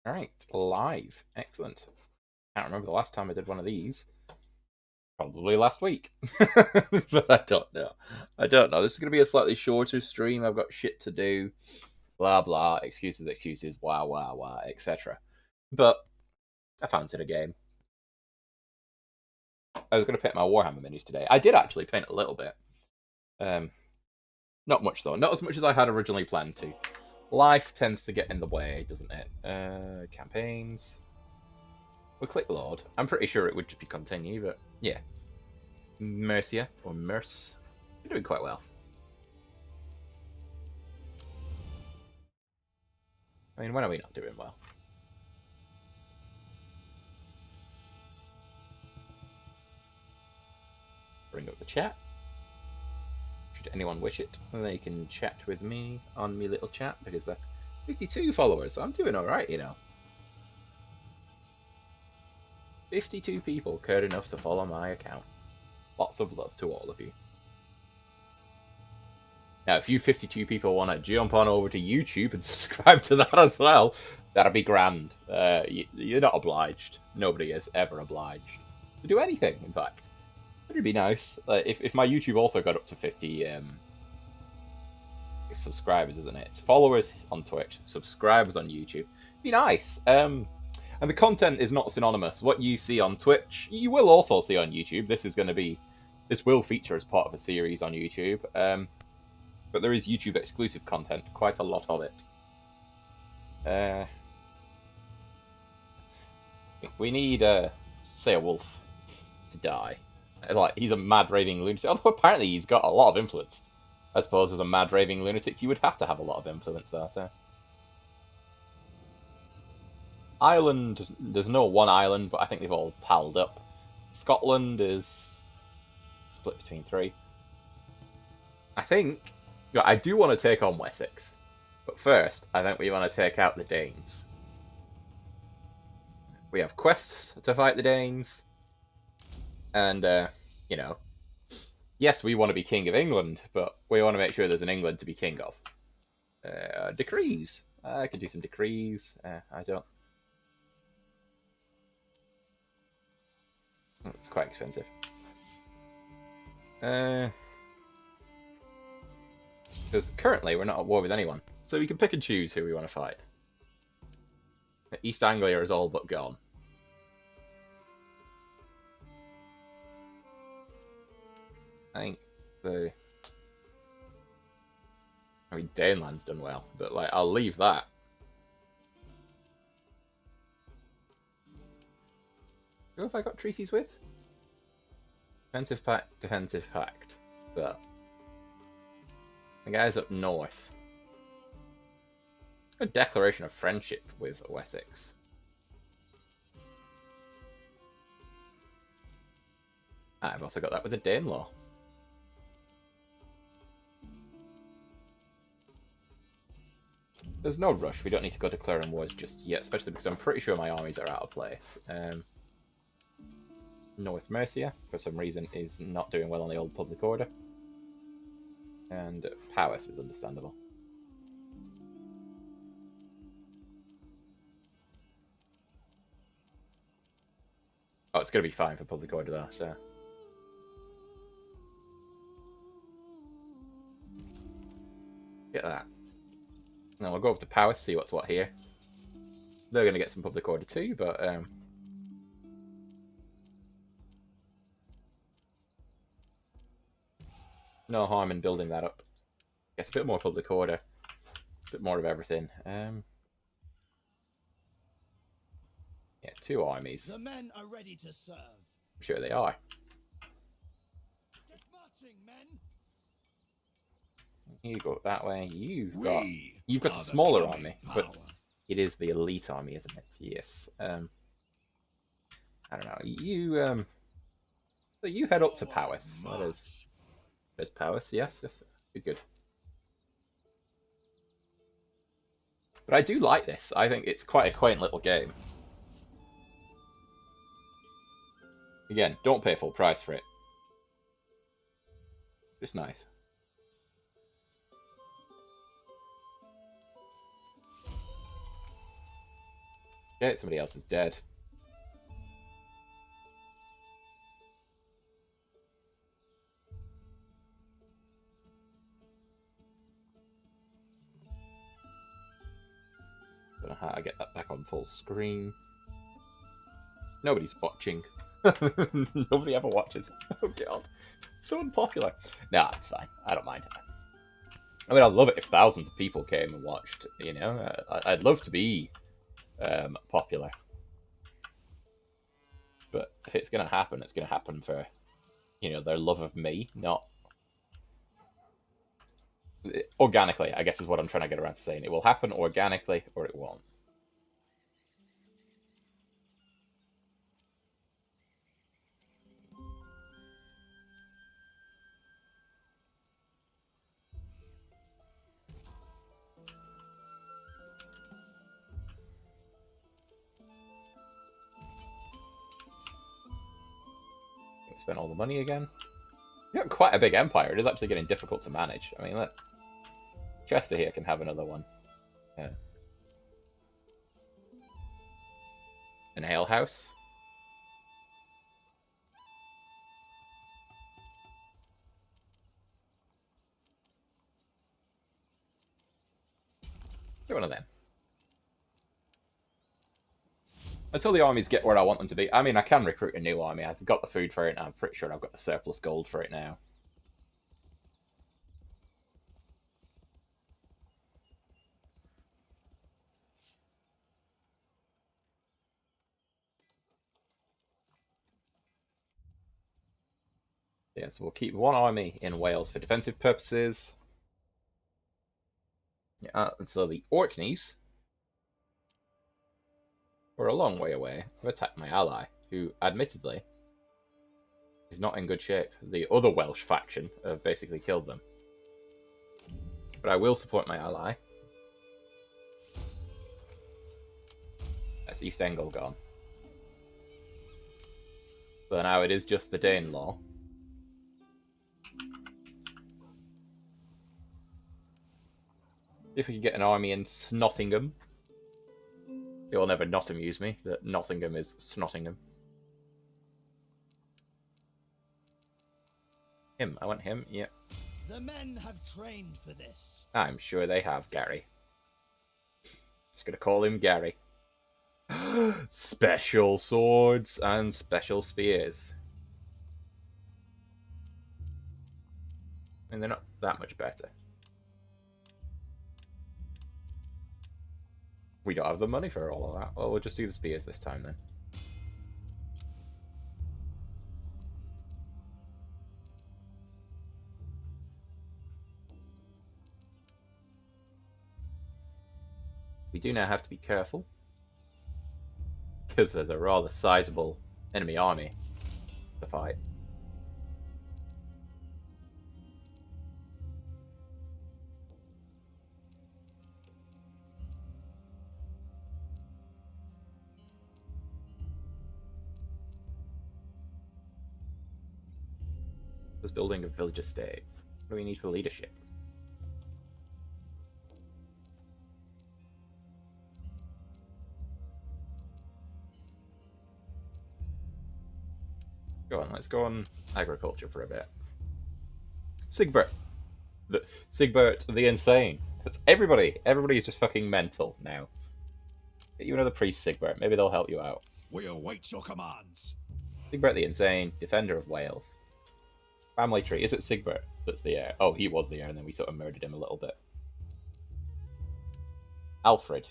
Alright, live. Excellent. Can't remember the last time I did one of these. Probably last week. But I don't know. I don't know. This is going to be a slightly shorter stream. I've got shit to do. Blah, blah. Excuses. Wah, etc. But I fancied a game. I was going to paint my Warhammer minis today. I did actually paint a little bit. Not much, though. Not as much as I had originally planned to. Life tends to get in the way, doesn't it? Campaigns. We'll click load. I'm pretty sure it would just be continue, but yeah. Mercia, or Merce. You're doing quite well. I mean, when are we not doing well? Bring up the chat. Should anyone wish it, they can chat with me on me little chat, because that's 52 followers, so I'm doing alright, you know. 52 people cared enough to follow my account. Lots of love to all of you. Now, if you 52 people want to jump on over to YouTube and subscribe to that as well, that'd be grand. You're not obliged. Nobody is ever obliged to do anything, in fact. It'd be nice. If my YouTube also got up to 50 subscribers, isn't it? It's followers on Twitch, subscribers on YouTube. It'd be nice. And the content is not synonymous. What you see on Twitch, you will also see on YouTube. This will feature as part of a series on YouTube. But there is YouTube exclusive content, quite a lot of it. We need, say, a wolf to die. Like, he's a mad raving lunatic. Although apparently he's got a lot of influence. I suppose as a mad raving lunatic, you would have to have a lot of influence there. So, Ireland, there's no one island, but I think they've all palled up. Scotland is split between 3. I think I do want to take on Wessex, but first I think we want to take out the Danes. We have quests to fight the Danes, and you know, yes, we want to be king of England, but we want to make sure there's an England to be king of. Decrees. I could do some decrees. I don't. It's quite expensive. Because currently we're not at war with anyone, so we can pick and choose who we want to fight. East Anglia is all but gone. I think I mean, Daneland's done well, but like, I'll leave that. Who have I got treaties with? Defensive pact. But the guys up north. A declaration of friendship with Wessex. I've also got that with the Danelaw. There's no rush. We don't need to go declaring wars just yet, especially because I'm pretty sure my armies are out of place. North Mercia, for some reason, is not doing well on the old public order. And Powys is understandable. Oh, it's going to be fine for public order though, so. Get that. Now we'll go over to Powys, see what's what here. They're going to get some public order too, but no harm in building that up. Gets a bit more public order, a bit more of everything. Yeah, 2 armies. The men are ready to serve. I'm sure they are. Get marching, men. You go that way. You've got a smaller army, but it is the elite army, isn't it? Yes. I don't know. So you head up to Powys. There's Powys. Yes. Good. But I do like this. I think it's quite a quaint little game. Again, don't pay full price for it. Just nice. Shit, somebody else is dead. Don't know how I get that back on full screen. Nobody's watching. Nobody ever watches. Oh god. So unpopular. Nah, it's fine. I don't mind. I mean, I'd love it if thousands of people came and watched, you know? I'd love to be popular. But if it's going to happen, it's going to happen for, you know, their love of me, not... Organically, I guess is what I'm trying to get around to saying. It will happen organically, or it won't. We spent all the money again. We've got quite a big empire. It is actually getting difficult to manage. I mean, look. Chester here can have another one. Yeah. An ale house. Get one of them. Until the armies get where I want them to be. I mean, I can recruit a new army. I've got the food for it, and I'm pretty sure I've got the surplus gold for it now. Yeah, so we'll keep one army in Wales for defensive purposes. Yeah, so the Orkneys were a long way away. I've attacked my ally, who, admittedly, is not in good shape. The other Welsh faction have basically killed them. But I will support my ally. That's East Angle gone. So now it is just the Danelaw. If we could get an army in Snottingham. It will never not amuse me that Nottingham is Snottingham. Him, I want him, yeah. The men have trained for this. I'm sure they have, Gary. Just gonna call him Gary. Special swords and special spears. And they're not that much better. We don't have the money for all of that. Well, we'll just do the spears this time then. We do now have to be careful, because there's a rather sizable enemy army to fight. Was building a village estate. What do we need for leadership? Go on, let's go on agriculture for a bit. Sigbert. Sigbert the Insane. That's everybody's just fucking mental now. Get you another priest, Sigbert. Maybe they'll help you out. We await your commands. Sigbert the Insane, Defender of Wales. Family tree. Is it Sigbert that's the heir? Oh, he was the heir, and then we sort of murdered him a little bit. Alfred.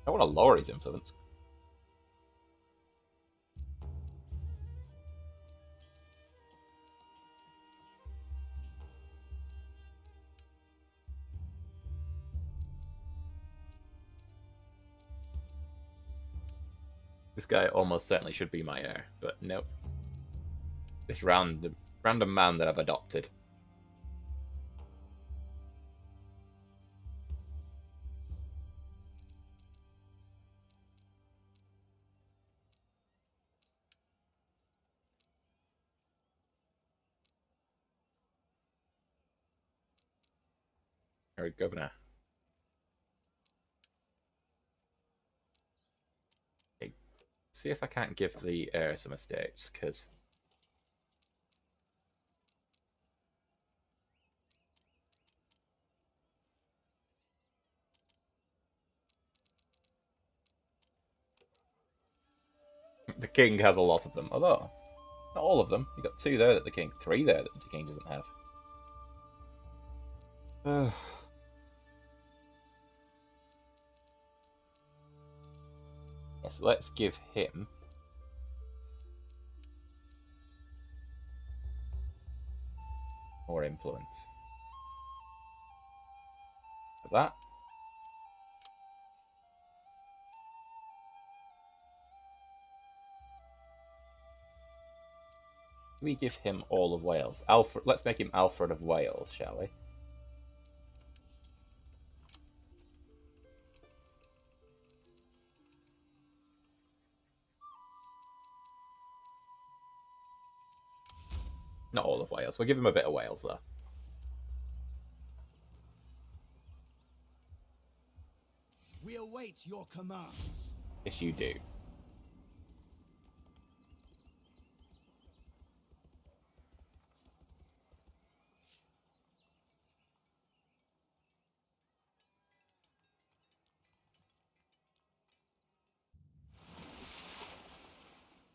I want to lower his influence. This guy almost certainly should be my heir, but nope. This random man that I've adopted. Or governor. see if I can't give the heir some estates, because the king has a lot of them. Although, not all of them. You got 2 there that the king, 3 there that the king doesn't have. Yes, let's give him more influence. For that. We give him all of Wales. Alfred, let's make him Alfred of Wales, shall we? Not all of Wales. We'll give him a bit of Wales, though. We await your commands. Yes, you do.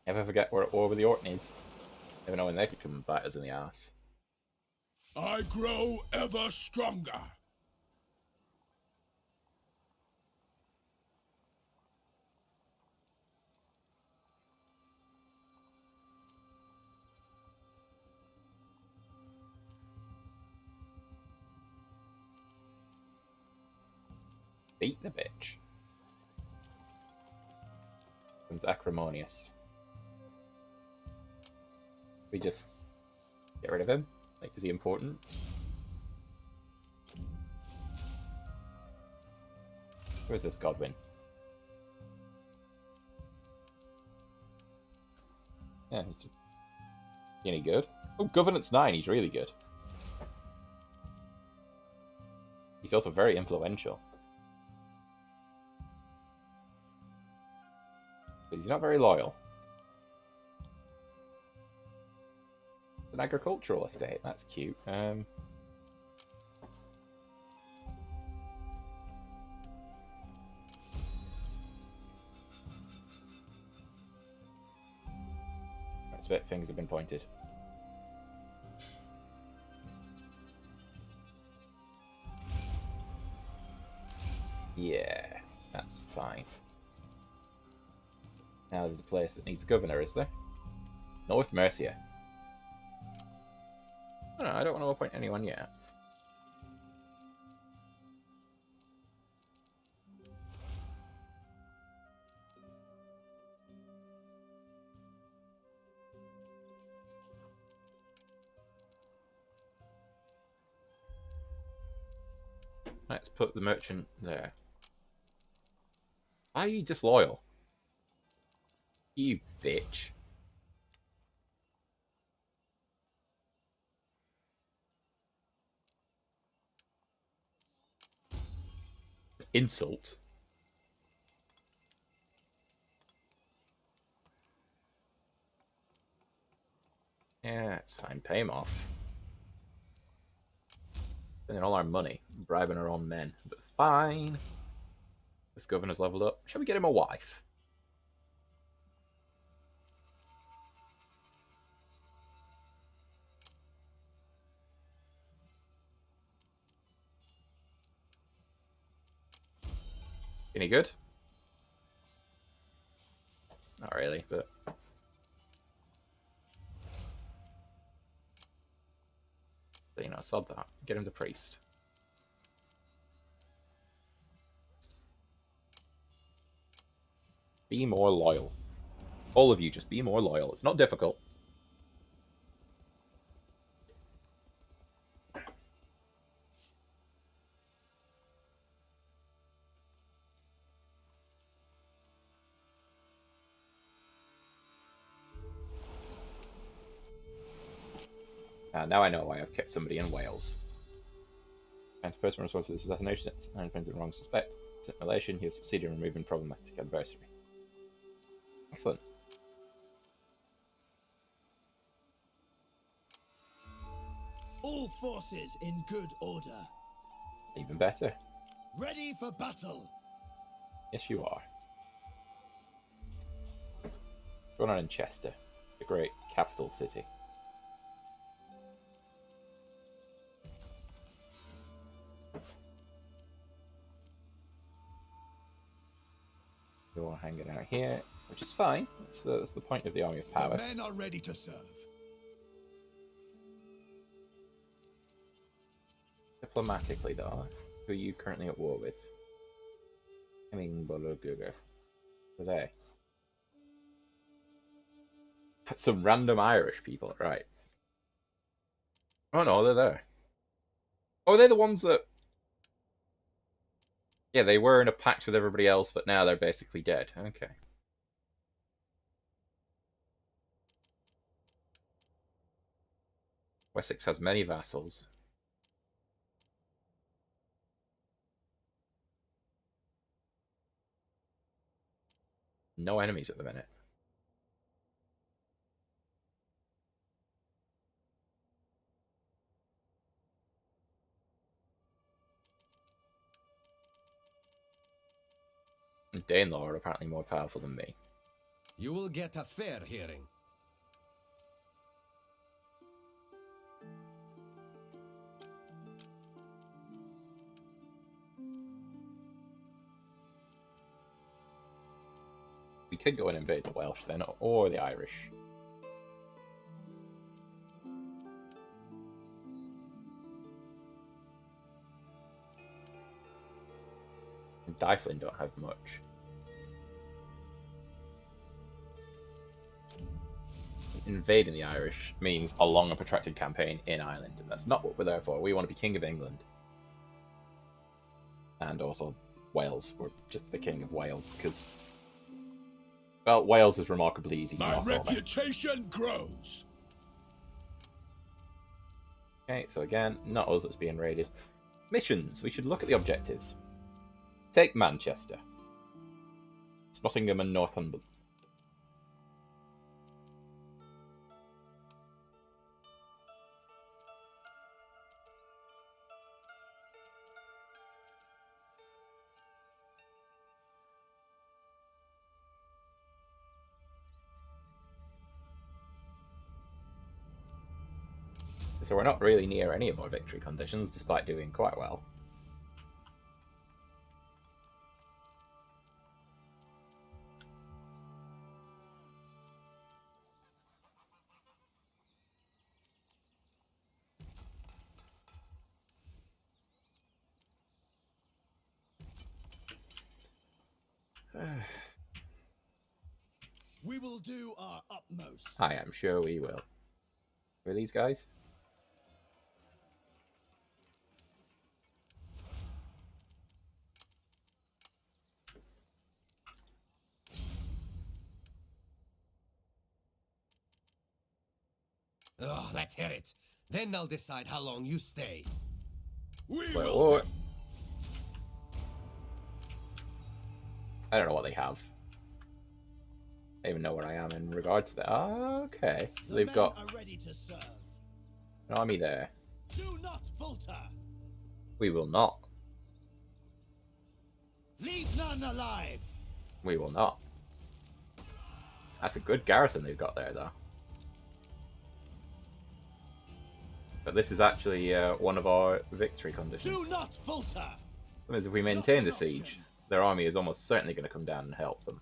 Never forget we're at war with the Orkneys. Never know when they could come and bite us in the arse. I grow ever stronger. Beat the bitch. Comes Acrimonious. We just get rid of him? Like, is he important? Who is this Godwin? Yeah, he's just... any good? Oh, Governance 9, he's really good. He's also very influential. But he's not very loyal. An agricultural estate, that's cute. I expect things have been pointed. Yeah, that's fine. Now there's a place that needs a governor, is there? North Mercia. No, I don't want to appoint anyone yet. Let's put the merchant there. Are you disloyal? You bitch. Insult. Yeah, it's fine. Pay him off. Spending all our money, bribing our own men. But fine. This governor's leveled up. Shall we get him a wife? Any good? Not really, but... you know, sod that. Get him the priest. Be more loyal. All of you, just be more loyal. It's not difficult. Now I know why I've kept somebody in Wales. And the person responsible for this assassination and friends of wrong suspect. In relation, he was succeeded in removing problematic adversary. Excellent. All forces in good order. Even better. Ready for battle. Yes, you are. What's going on in Chester, the great capital city? You're hanging out here, which is fine. That's the point of the Army of The Powers. men are ready to serve. Diplomatically, though, who are you currently at war with? I mean, Bologurga. Who are they? Some random Irish people, right? Oh no, they're there. Oh, they're the ones that. Yeah, they were in a pact with everybody else, but now they're basically dead. Okay. Wessex has many vassals. No enemies at the minute. And Danelaw are apparently more powerful than me. You will get a fair hearing. We could go and invade the Welsh then, or the Irish. And Dyflin don't have much. Invading the Irish means a long and protracted campaign in Ireland, and that's not what we're there for. We want to be King of England. And also Wales. We're just the King of Wales because, well, Wales is remarkably easy to My knock over. reputation grows. Okay, so again, not us that's being raided. Missions. We should look at the objectives. Take Manchester. It's Nottingham and Northumberland. So we're not really near any of our victory conditions, despite doing quite well. We will do our utmost. I am sure we will. Who are these guys? Oh, let's hear it. Then I'll decide how long you stay. We Wait, will. what? I don't know what they have. I don't even know where I am in regard to that. Oh, okay. So they've got are ready to serve. an army there. Do not falter. We will not. Leave none alive. We will not. That's a good garrison they've got there, though. But this is actually one of our victory conditions. Do not falter. That means if we maintain the siege, their army is almost certainly going to come down and help them.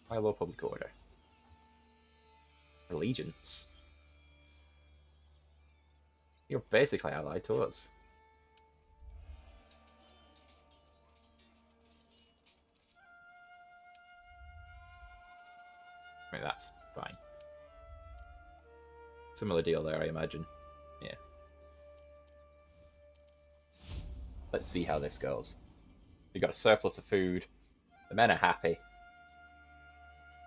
High low public order. Allegiance. You're basically allied to us. I mean, that's fine. Similar deal there, I imagine. Yeah. Let's see how this goes. We got a surplus of food. The men are happy.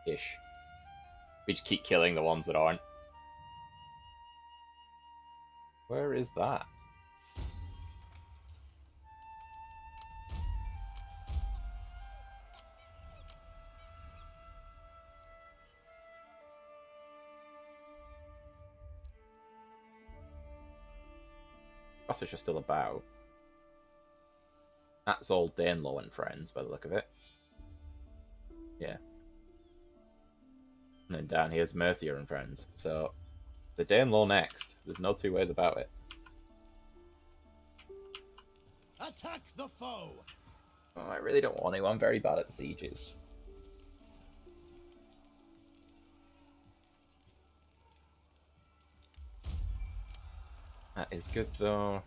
Ish. We just keep killing the ones that aren't. Where is that? Gossage are still about. That's all Danelaw and friends, by the look of it. Yeah. And then down here's Mercia and friends. So, the Danelaw next. There's no two ways about it. Attack the foe. Oh, I really don't want to. I'm very bad at sieges. That is good, though.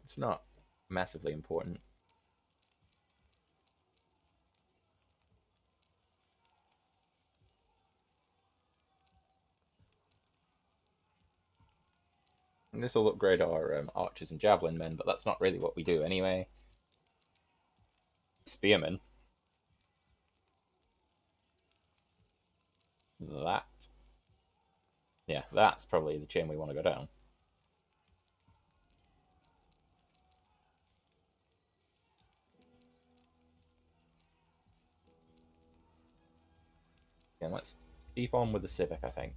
It's not massively important. And this will upgrade our archers and javelin men, but that's not really what we do anyway. Spearmen. That. Yeah, that's probably the chain we want to go down. Yeah, let's keep on with the Civic, I think.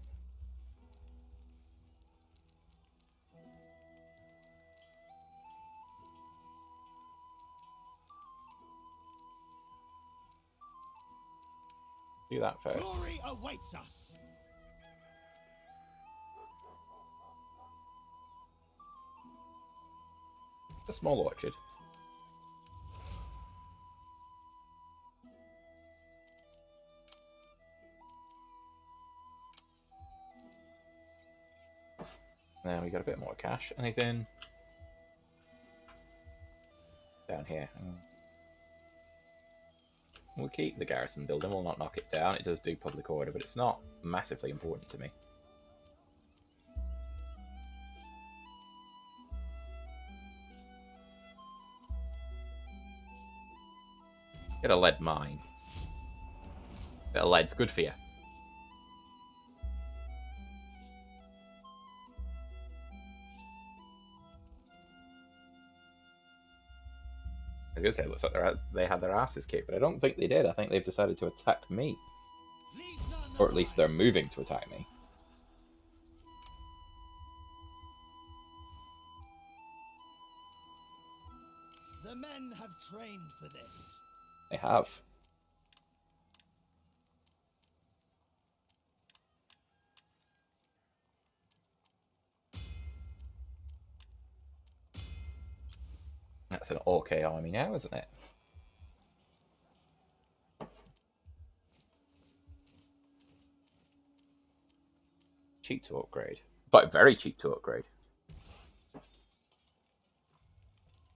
Do that first. Glory awaits us. A small orchard. Now we got a bit more cash. Anything down here? We'll keep the garrison building. We'll not knock it down. It does do public order, but it's not massively important to me. Get a lead mine. Bit of lead's good for you. I was gonna say it looks like they had their asses kicked, but I don't think they did. I think they've decided to attack me, or at least they're moving to attack me. The men have trained for this. They have. That's an OK army now, isn't it? Cheap to upgrade, but very cheap to upgrade.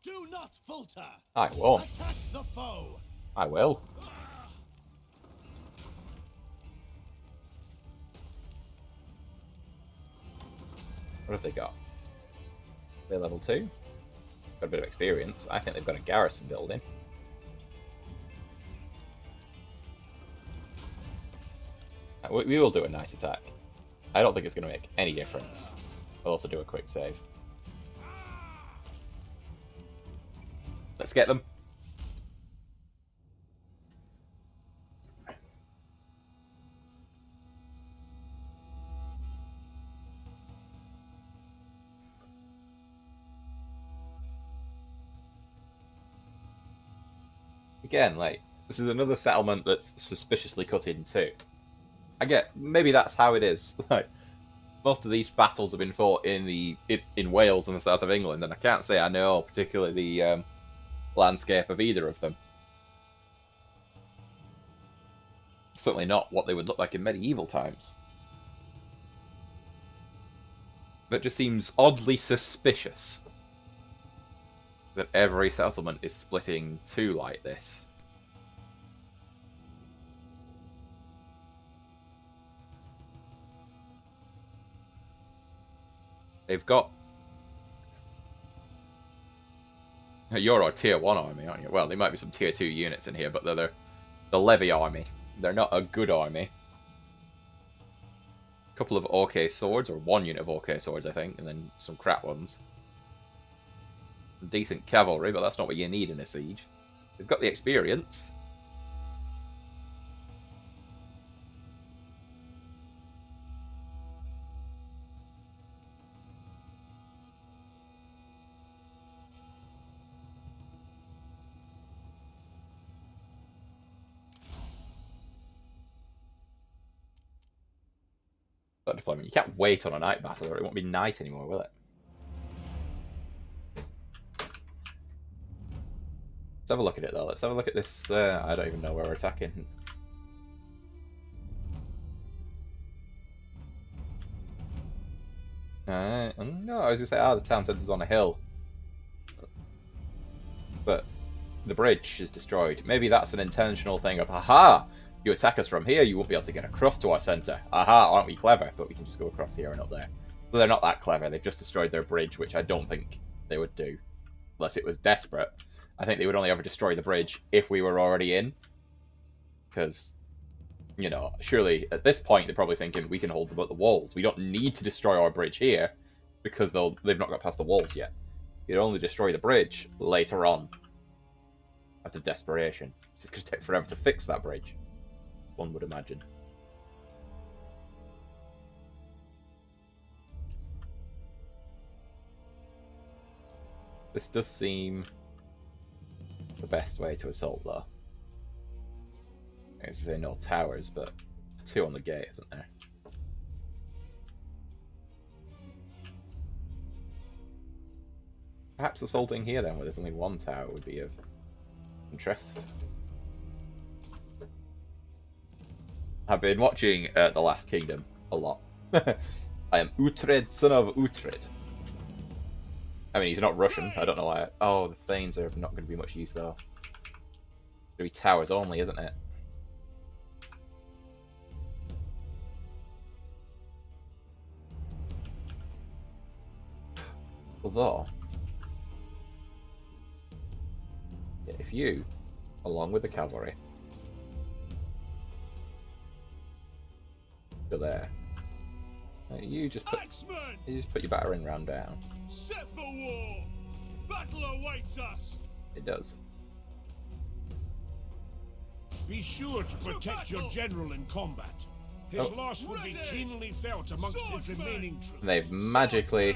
Do not falter. I won't. Attack the foe. I will. What have they got? They're level 2. Got a bit of experience. I think they've got a garrison building. We will do a night attack. I don't think it's going to make any difference. I'll also do a quick save. Let's get them. Again, like, this is another settlement that's suspiciously cut in two. I get, maybe that's how it is. Like, most of these battles have been fought in Wales and the south of England, and I can't say I know particularly the landscape of either of them. Certainly not what they would look like in medieval times. That just seems oddly suspicious that every settlement is splitting two like this. They've got... You're our tier 1 army, aren't you? Well, there might be some tier 2 units in here, but they're the levy army. They're not a good army. A couple of OK swords, or one unit of OK swords, I think, and then some crap ones. Decent cavalry, but that's not what you need in a siege. They've got the experience. That deployment. You can't wait on a night battle, or it won't be night anymore, will it? Let's have a look at it though. Let's have a look at this. I don't even know where we're attacking. No, I was gonna say, the town center's on a hill, but the bridge is destroyed. Maybe that's an intentional thing of, aha, you attack us from here, you won't be able to get across to our center. Aha, aren't we clever? But we can just go across here and up there. But they're not that clever. They've just destroyed their bridge, which I don't think they would do, unless it was desperate. I think they would only ever destroy the bridge if we were already in, because, you know, surely at this point they're probably thinking we can hold them at the walls. We don't need to destroy our bridge here because they've not got past the walls yet. You'd only destroy the bridge later on, out of desperation. It's just going to take forever to fix that bridge, one would imagine. This does seem the best way to assault, though. I was going to say no towers, but there's 2 on the gate, isn't there? Perhaps assaulting here, then, where there's only 1 tower, would be of interest. I've been watching The Last Kingdom a lot. I am Uhtred, son of Uhtred. I mean, he's not Russian. I don't know why. Oh, the Thanes are not going to be much use, though. It's going to be towers only, isn't it? Although, if you, along with the cavalry, go there, you just put your battering ram down. Set for war. Battle awaits us. It does. Be sure to protect your general in combat. His loss would be keenly felt amongst his remaining troops. And they've magically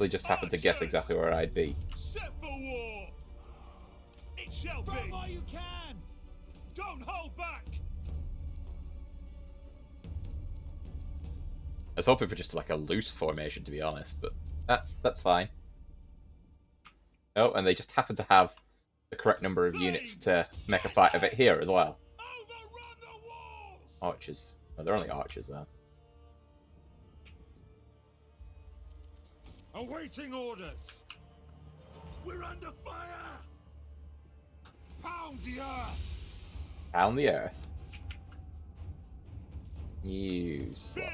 just happened to guess exactly where I'd be. Set for war. It shall be. Run while you can. Don't hold back. I was hoping for just like a loose formation, to be honest, but that's fine. Oh, and they just happen to have the correct number of units to make a fight of it here as well. Overrun the walls. Archers. Oh, they're only archers though. Awaiting orders. We're under fire. Pound the earth. Pound the earth. You slut.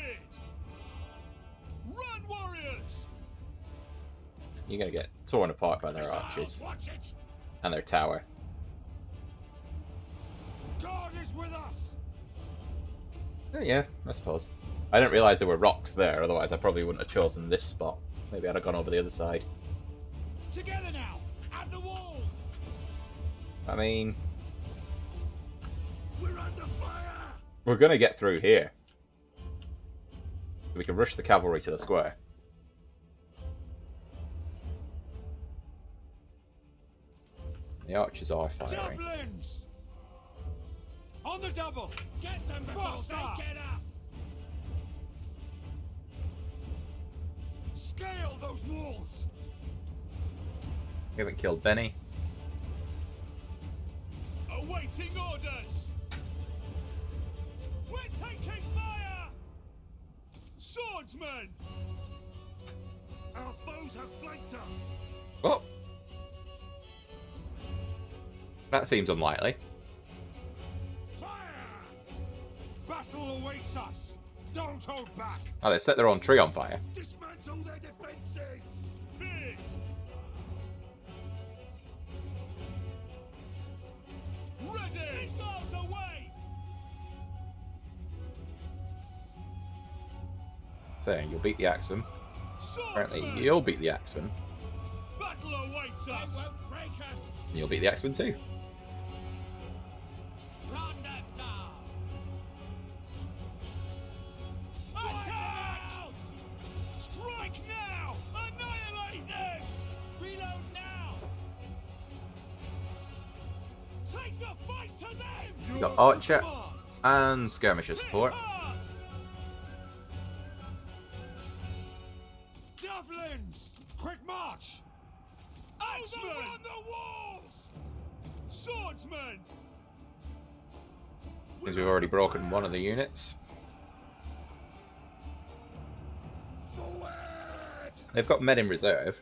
Run, warriors. You're gonna get torn apart by their archers and their tower. God is with us. Yeah, I suppose. I didn't realise there were rocks there, otherwise I probably wouldn't have chosen this spot. Maybe I'd have gone over the other side. Together now, at the walls. I mean, We're under fire. we're gonna get through here. We can rush the cavalry to the square. The archers are firing. Javelins. On the double. Get them before they get us. Scale those walls. We haven't killed Benny. Awaiting orders. We're taking fire. Swordsmen. Our foes have flanked us. Oh! That seems unlikely. Fire. Battle awaits us. Don't hold back. Oh, they set their own tree on fire. Dismantle their defenses. Fit. Ready. Missiles away. Saying you'll beat the Axeman. Apparently, Swordsmen. you'll beat the Axeman. Battle awaits us. They won't break us. And you'll beat the Axeman too. Run them down. Attack! Strike now! Annihilate them! Reload now! Take the fight to them! Got Archer and Skirmisher support. Since we've already broken one of the units. They've got men in reserve.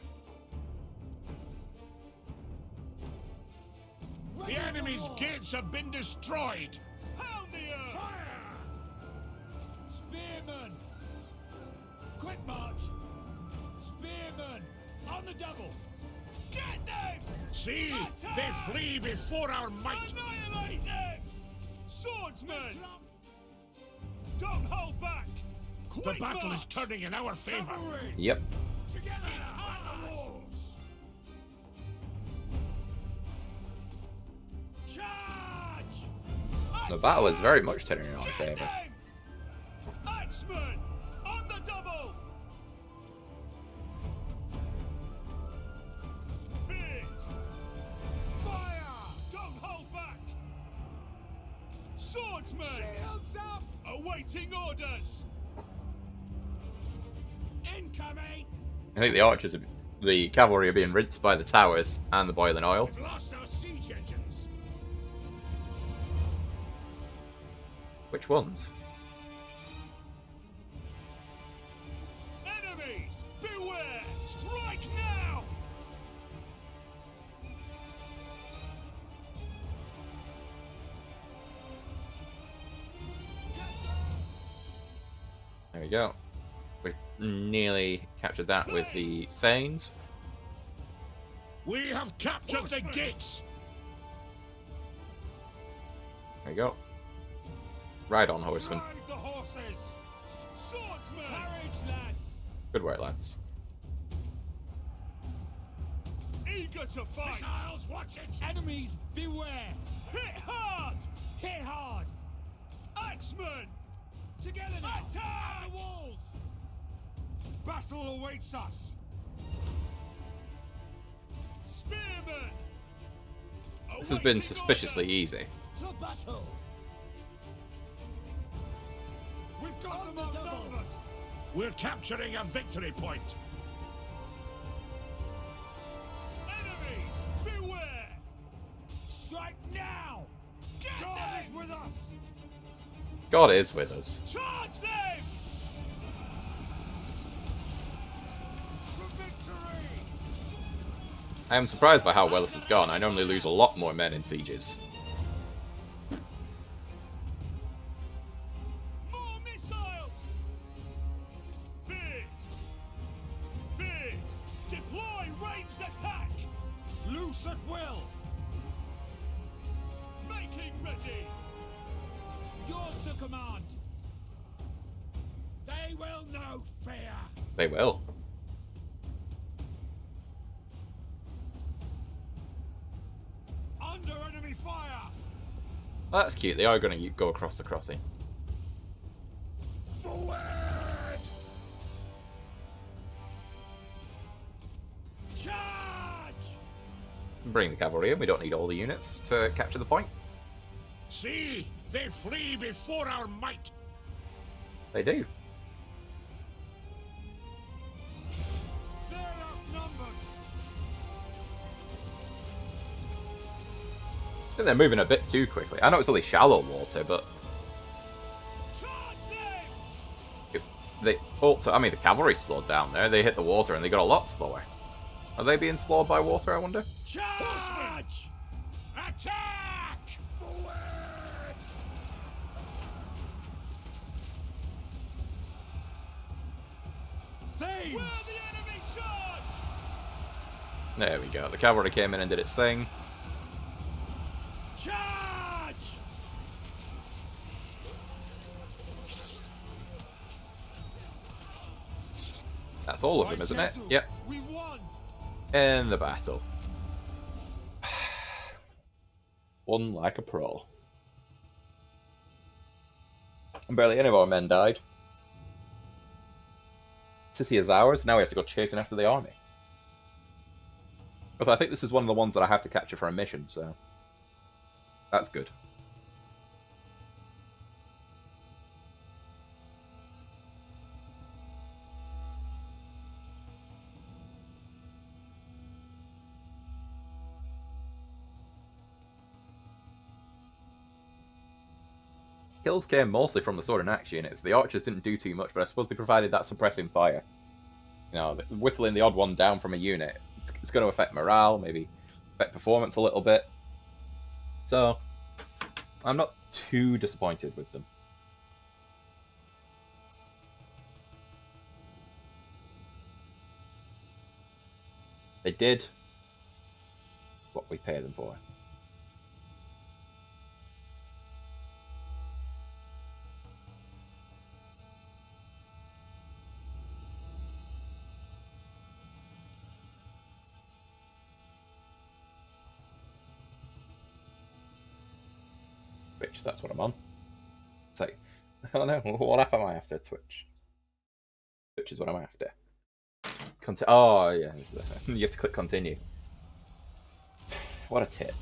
The enemy's gates have been destroyed. Pound the earth! Fire! Spearmen! Quick march! Spearmen! On the double! Get them! See, they flee before our might. Annihilate them! Swordsmen! Don't hold back! The Quick battle march! is turning in our favor. Cavalry! Yep. Together now! The walls! Charge! The battle is very much turning in our Get favour. them! Axemen! On the double! Fit! Fire! Don't hold back! Swordsmen! Shields up! Awaiting orders! Incoming! I think the archers, the cavalry are being rinsed by the towers and the boiling oil. We've lost our siege engines. Which ones? Enemies! Beware! Strike now! There we go. We've nearly captured that with the Thanes. We have captured the gates. There we go. Ride on, horsemen. Drive the horses! Swordsmen! Courage, lads! Good work, lads. Eager to fight! Missiles, watch it. Enemies, beware! Hit hard! Hit hard! Axemen! Together now! Attack! The walls! Battle awaits us! Spearmen! This has been suspiciously easy. To battle! We've got them outnumbered! We're capturing a victory point. Enemies, beware! Strike now! Get God them! Is with us! God is with us. Charge them! For victory! I am surprised by how well this has gone. I normally lose a lot more men in sieges. More missiles! Fit! Fit! Deploy ranged attack! Loose at will! Making ready! Yours to command! They will know fear! They will. Under enemy fire! That's cute. They are going to go across the crossing. Forward! Charge! Bring the cavalry in. We don't need all the units to capture the point. See, they flee before our might. They do. They're outnumbered! I think they're moving a bit too quickly. I know it's only shallow water, but Charge them! they also, I mean, the cavalry slowed down there. They hit the water and they got a lot slower. Are they being slowed by water, I wonder? Charge! Attack! Forward! Thanes! Where the enemy charge! There we go. The cavalry came in and did its thing. Charge! That's all of them, isn't it? Yep. We won! In the battle. Won like a pro. And barely any of our men died. City is ours, now we have to go chasing after the army. Because I think this is one of the ones that I have to capture for a mission, so that's good. kills came mostly from the sword and axe units. The archers didn't do too much, but I suppose they provided that suppressing fire. You know, whittling the odd one down from a unit, it's going to affect morale, maybe affect performance a little bit. So, I'm not too disappointed with them. They did what we pay them for. Twitch, that's what I'm on. So, oh no, what app am I after? Twitch. Twitch is what I'm after. Oh, yeah, you have to click continue. What a tip.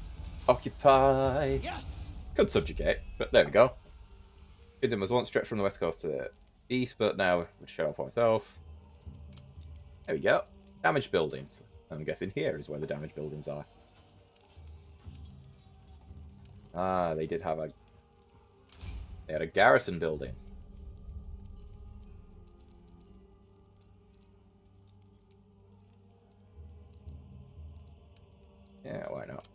Occupy. Yes. Could subjugate, but there we go. Kingdom was once stretched from the west coast to the east, but now would show for itself. There we go. Damaged buildings. I'm guessing here is where the damaged buildings are. Ah, they did have a... They had a garrison building. Yeah, why not?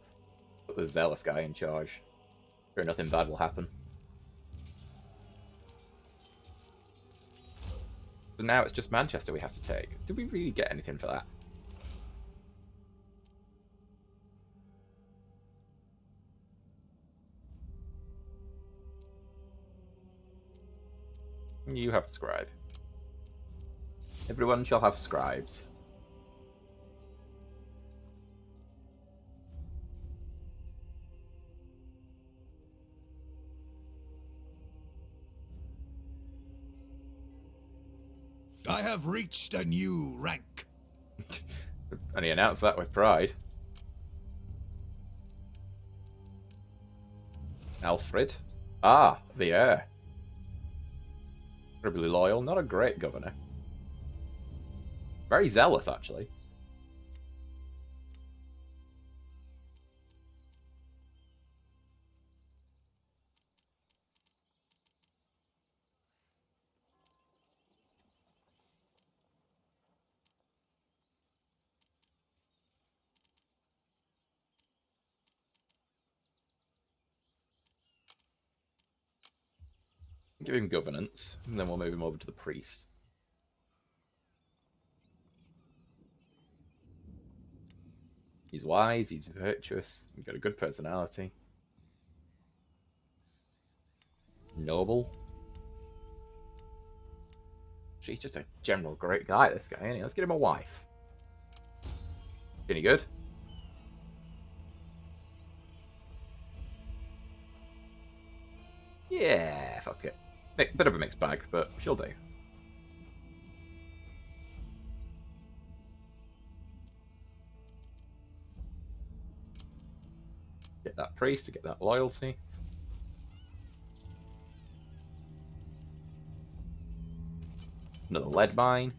Put the zealous guy in charge. Sure, nothing bad will happen. So now it's just Manchester we have to take. Did we really get anything for that? You have a scribe. Everyone shall have scribes. I have reached a new rank. And he announced that with pride. Alfred. Ah, the heir. Incredibly loyal, not a great governor. Very zealous, actually. Give him governance, and then we'll move him over to the priest. He's wise, he's virtuous, he's got a good personality. Noble. He's just a general great guy, this guy, isn't he? Let's get him a wife. Any good? Yeah, fuck it. Bit of a mixed bag, but she'll do. Get that priest to get that loyalty. Another lead mine.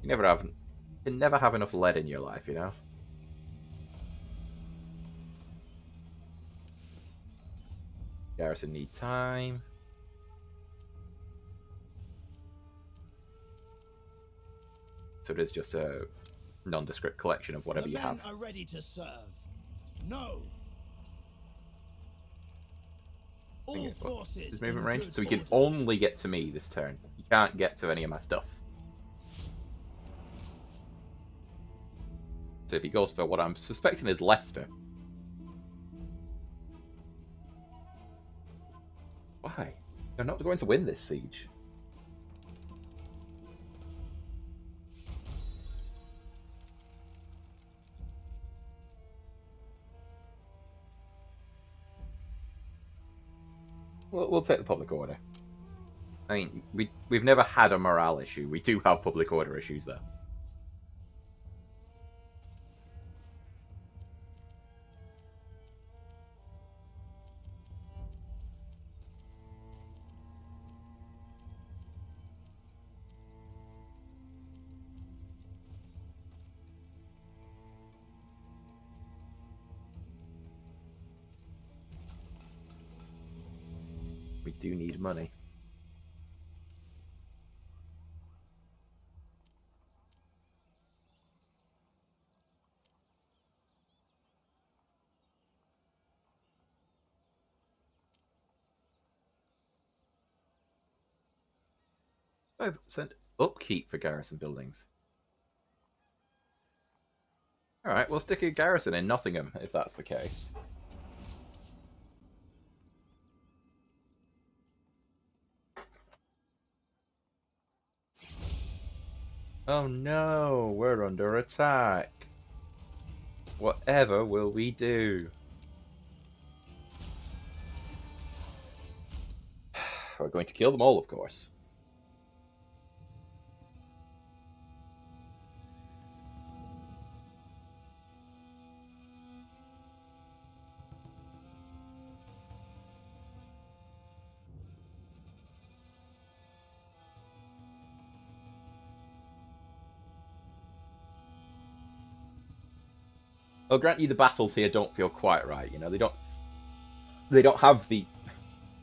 You can never have enough lead in your life, you know? Garrison need time. So it is just a nondescript collection of whatever The you men have. are ready to serve. No. All forces Is movement in range? good So he can order. only get to me this turn. He can't get to any of my stuff. So if he goes for what I'm suspecting is Leicester. Why? They're not going to win this siege. We'll take the public order. I mean, we've never had a morale issue. We do have public order issues, though. We do need money. I've sent upkeep for garrison buildings. Alright, we'll stick a garrison in Nottingham, if that's the case. Oh no, we're under attack. Whatever will we do? We're going to kill them all, of course. I'll grant you the battles here don't feel quite right. You know, they don't have the,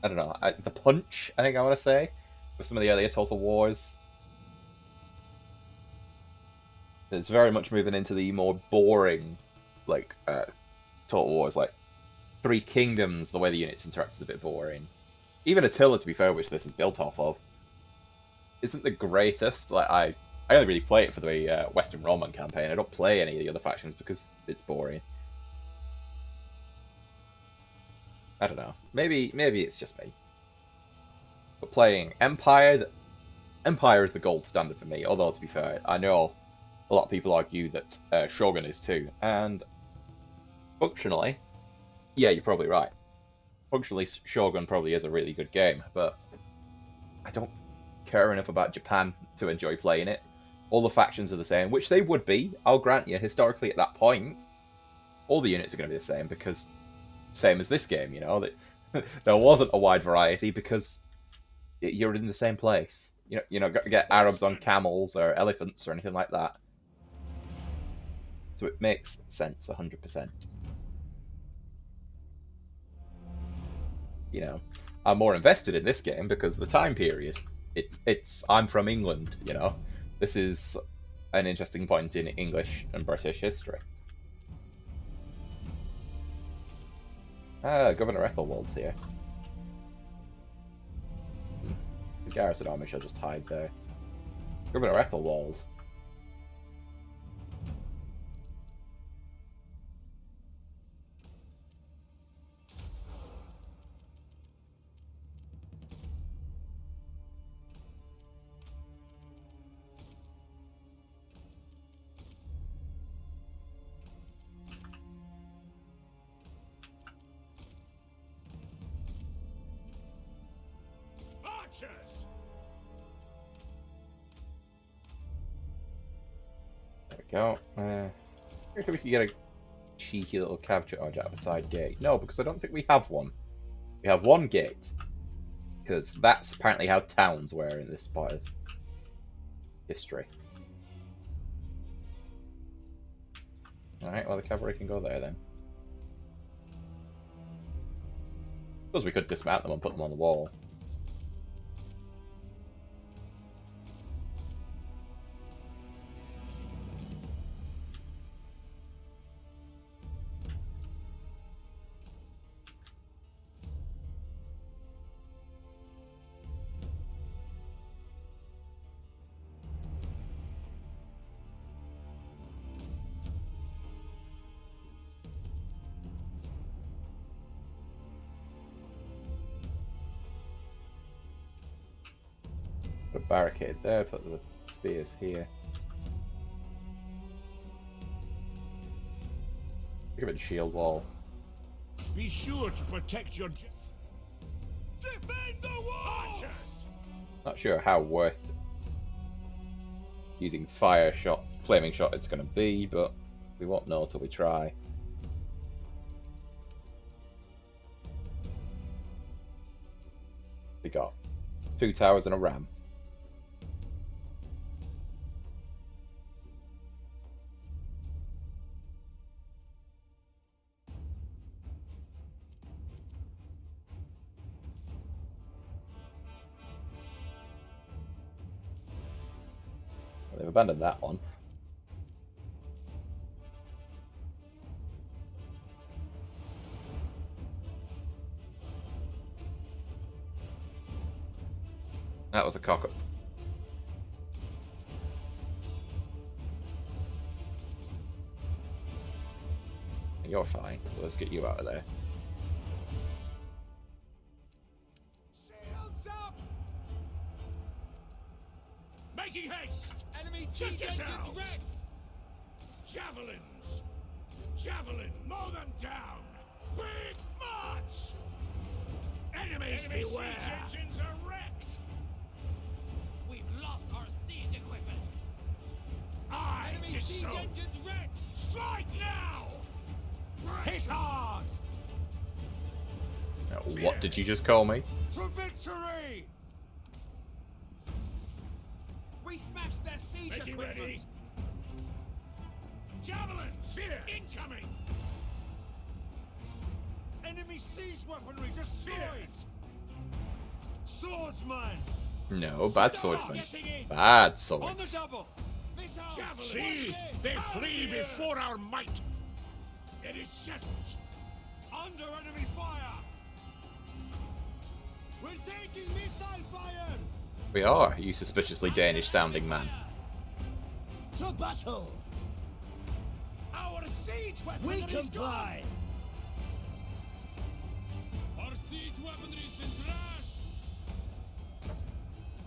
I don't know, the punch, I think I want to say, with some of the earlier Total Wars. It's very much moving into the more boring, like, Total Wars, like Three Kingdoms. The way the units interact is a bit boring. Even Attila, to be fair, which this is built off of, isn't the greatest. Like, I only really play it for the Western Roman campaign. I don't play any of the other factions because it's boring. I don't know. Maybe it's just me. But playing Empire is the gold standard for me. Although, to be fair, I know a lot of people argue that Shogun is too. And functionally, yeah, you're probably right. Functionally, Shogun probably is a really good game, but I don't care enough about Japan to enjoy playing it. All the factions are the same, which they would be. I'll grant you, historically at that point, all the units are going to be the same because same as this game, you know, that there wasn't a wide variety because you're in the same place. You know, get Arabs on camels or elephants or anything like that. So it makes sense 100%. You know, I'm more invested in this game because of the time period. I'm from England, you know. This is an interesting point in English and British history. Ah, Governor Ethelwald's here. The garrison army shall just hide there. Governor Ethelwald. Archers! There we go. Maybe we could get a cheeky little cav charge out of a side gate. No, because I don't think we have one. We have one gate. Because that's apparently how towns were in this part of history. Alright, well the cavalry can go there then. Suppose we could dismount them and put them on the wall. Put a barricade there, put the spears here. Give it a shield wall. Be sure to protect your... Defend the walls! Archers! Not sure how worth using flaming shot it's going to be, but we won't know till we try. We got 2 towers and a ram. Well, they've abandoned that one. That was a cock-up. You're fine. Let's get you out of there. Shields up! Making haste! Enemy Just siege engines yourselves. wrecked! Javelins! Javelin! Mow them down! Quick march! Enemies beware! Siege engines are wrecked! We've lost our siege equipment! Aye, Enemy tis siege so! engines wrecked! Strike now! Hit hard! What did you just call me? To victory! We smashed their siege Making equipment! ready! Javelins! Here! Incoming! Enemy siege weaponry destroyed! Fear! Swordsman! No, bad swordsman. Getting in! Bad On the swords. double! Missile! Javelin! See! They flee before our might! It is settled! Under enemy fire! We're taking missile fire! We are, you suspiciously Danish-sounding man. To battle! Our siege We weaponry is comply! gone! Our siege weaponry has been trashed!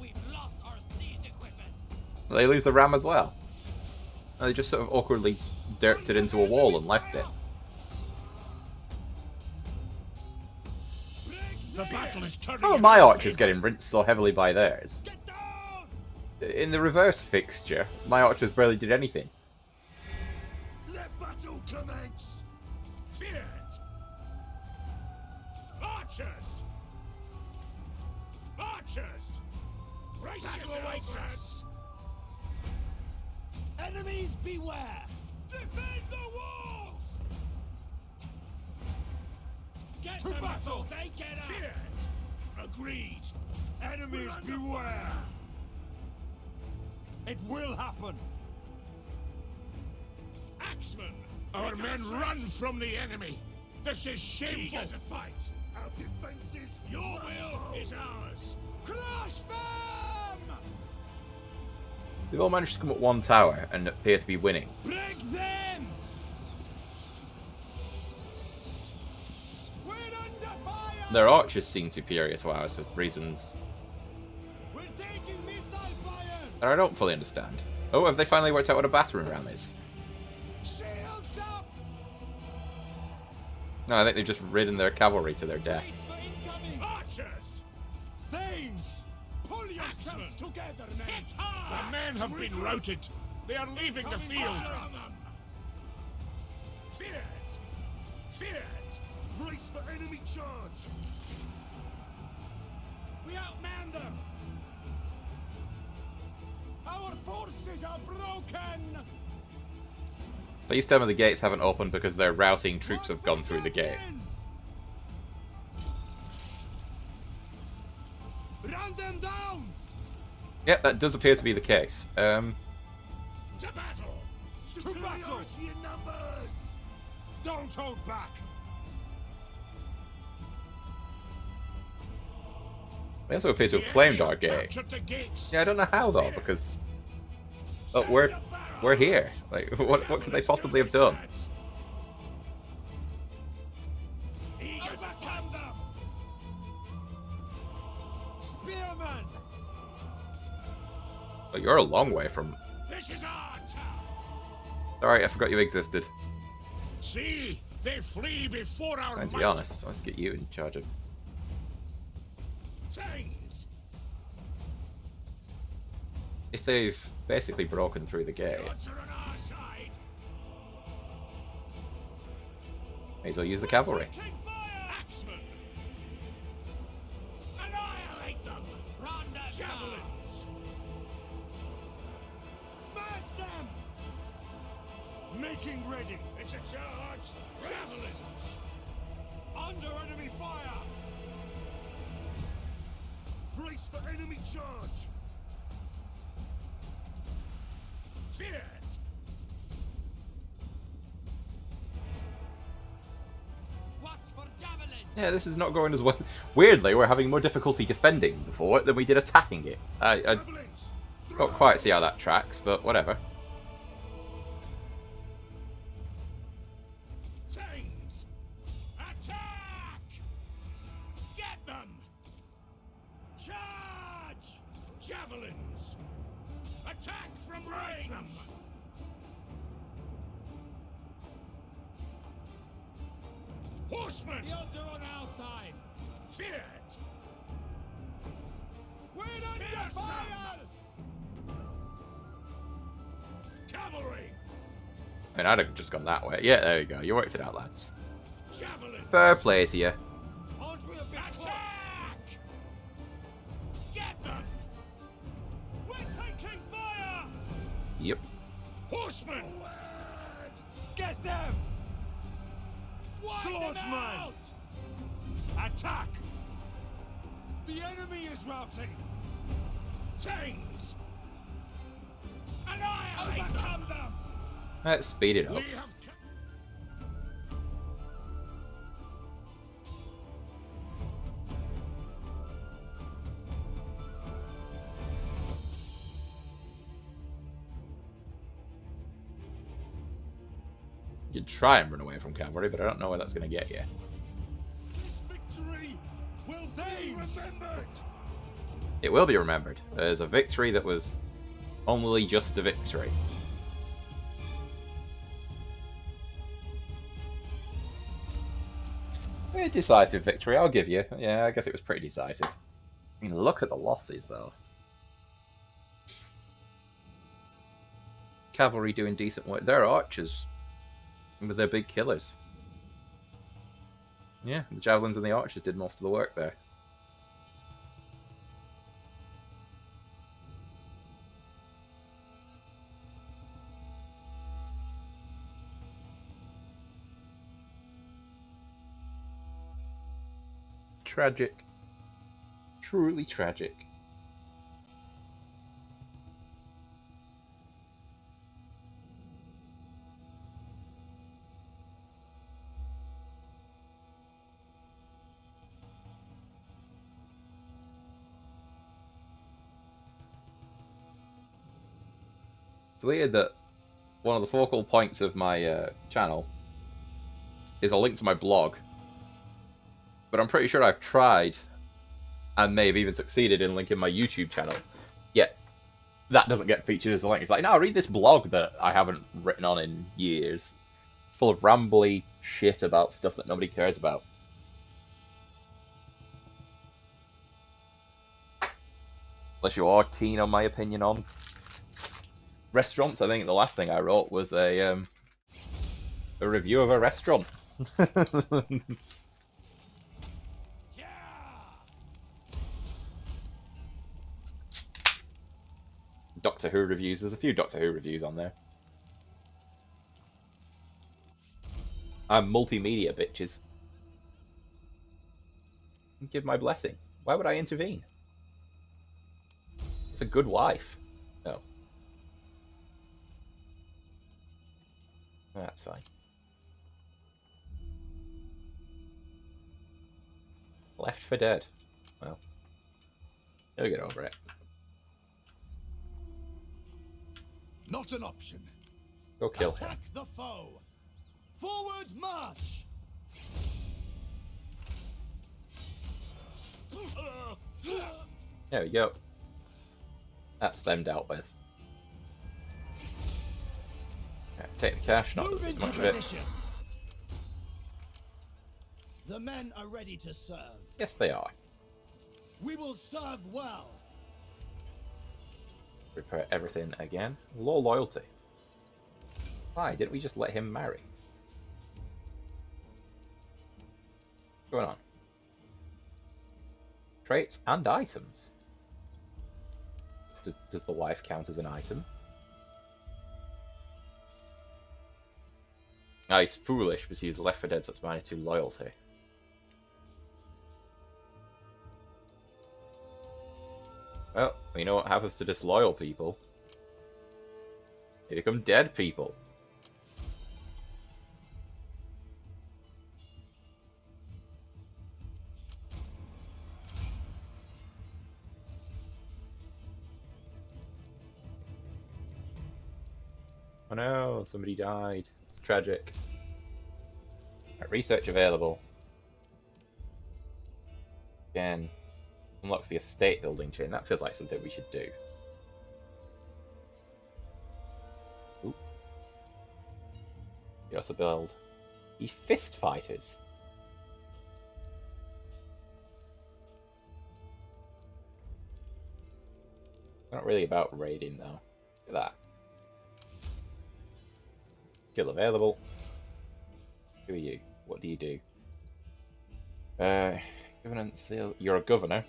We've lost our siege equipment! They lose the ram as well. They just sort of awkwardly dirked it into a wall and left it. The battle is turning. How are my archers getting rinsed so heavily by theirs? Get down! In the reverse fixture, my archers barely did anything. Let battle commence! Fear it! Archers! Archers! Brace battle awaits us! Enemies beware! Defend the walls! Get To them battle! before they get us! Fear it! Agreed! Enemies beware! It will happen! Axemen! Our men run from the enemy! This is shameful! Eager to fight! Our defenses! Your will is ours! Crush them! They've all managed to come up one tower and appear to be winning. Break them! We're under fire! Their archers seem superior to ours for reasons We're taking missile fire! that I don't fully understand. Oh, have they finally worked out what a battering ram is? Shields up! No, I think they've just ridden their cavalry to their death. Brace for incoming! Archers! Thanes! Pull Axemen! yourselves together, men! Hit hard! The men have been routed! They are leaving the field! Fear it! Fear it! Brace for enemy charge! We outman them! Our forces are broken! Please tell me the gates haven't opened because their routing troops have gone through the gate. Run them down! Yep, that does appear to be the case. To battle! To battle! in numbers! Don't hold back! They also appear to have claimed our gate. Captured the gates! Yeah, I don't know how though, because we're here. Like, what could they possibly have done? Eager to fight! Spearman! Oh, you're a long way from. This is our town! Sorry, I forgot you existed. See, they flee before our And to might. be honest, let's get you in charge of. Things. If they've basically broken through the gate, The odds are on our side. may as well use the cavalry. Taking fire! Axemen. Annihilate them. Run them Javelins. Smash them! Making ready. It's a charge. Javelins. Under enemy fire! Brace for enemy charge. Fear it. Watch for javelin. Yeah, this is not going as well. Weirdly, we're having more difficulty defending the fort than we did attacking it. I Javelins. don't quite see how that tracks, but whatever. Things. Attack. Get them. Charge. Javelins. Attack from range. Horsemen. The odds are on our side. Fear it. We're under Pierce them. fire. Cavalry. I mean, I'd have just gone that way. Yeah, there you go. You worked it out, lads. Javelins. Fair play to you. Aren't we a bit close? Attack. Get them. We're taking fire. Yep. Horsemen. Get them. Wipe them Swordsman. out. Attack. The enemy is routing. Things. Annihilate Overcome them. Let's speed it them. up. We have. You can try and run away from cavalry, but I don't know where that's going to get you. This victory will be remembered. It will be remembered. There's a victory that was only just a victory. A decisive victory, I'll give you. Yeah, I guess it was pretty decisive. I mean, look at the losses, though. Cavalry doing decent work. They're archers with their big killers. Yeah, the javelins and the archers did most of the work there. Tragic. Truly tragic. It's weird that one of the focal points of my channel is a link to my blog. But I'm pretty sure I've tried and may have even succeeded in linking my YouTube channel. Yet that doesn't get featured as a link. It's like, no, read this blog that I haven't written on in years. It's full of rambly shit about stuff that nobody cares about. Unless you are keen on my opinion on restaurants. I think the last thing I wrote was a review of a restaurant. Doctor Who reviews. There's a few Doctor Who reviews on there. I'm multimedia, bitches. Give my blessing. Why would I intervene? It's a good wife. No. That's fine. Left for dead. Well, you'll get over it. Not an option. Go kill him. Attack the foe. Forward march. There we go. That's them dealt with. Okay, take the cash, not Move as into much of it. position. The men are ready to serve. Yes, they are. We will serve well. Repair everything again. Low loyalty. Why didn't we just let him marry? What's going on? Traits and items. Does the wife count as an item? Ah, he's foolish because he's left for dead, so it's -2 loyalty. Well, you know what happens to disloyal people? They become dead people. Oh no, somebody died. It's tragic. Right, research available. Again, unlocks the estate building chain. That feels like something we should do. Ooh. You also build the fist fighters. Not really about raiding though. Look at that. Skill available. Who are you? What do you do? Governance seal. You're a governor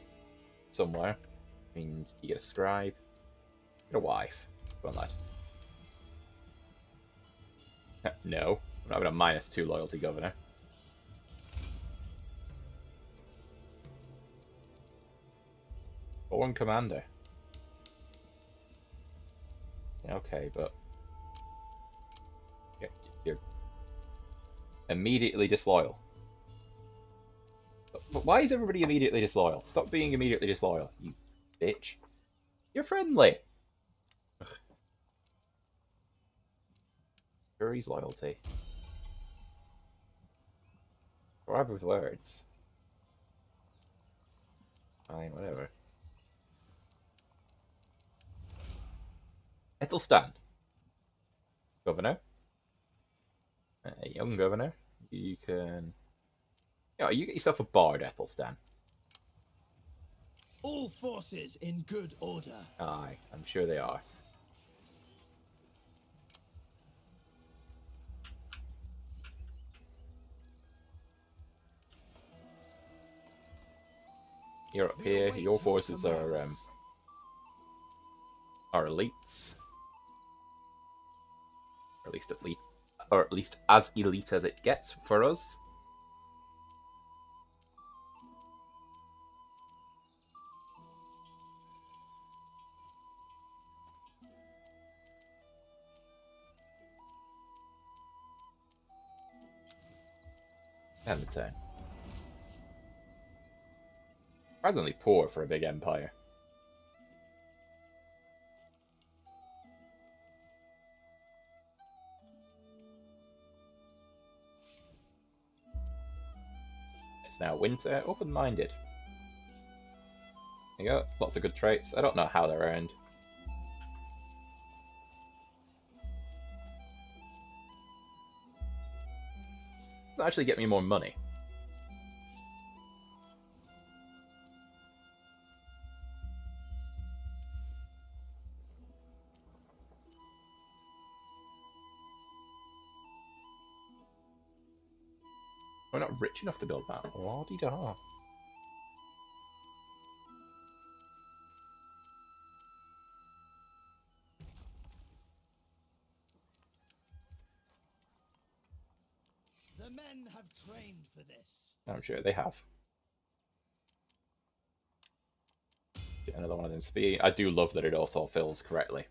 somewhere. Means you get a scribe. Get a wife. Go on, lad. No, I'm not having a -2 loyalty governor. Foreign commander. Okay, but you're immediately disloyal. But why is everybody immediately disloyal? Stop being immediately disloyal, you bitch. You're friendly. Ugh. Curry's loyalty. Bribe with words. Fine, whatever. Ethelstan. Governor. A young governor. You can... Yeah, you get yourself a bard, Ethelstan. All forces in good order. Aye, I'm sure they are. You're up here. Your forces are elites. Or at least as elite as it gets for us. And the turn. Surprisingly poor for a big empire. It's now winter. Open-minded. There you go. Lots of good traits. I don't know how they're earned. Doesn't actually get me more money. We're not rich enough to build that. La-di-da. The men have trained for this. I'm sure they have. Get another one of them speed. I do love that it auto fills correctly.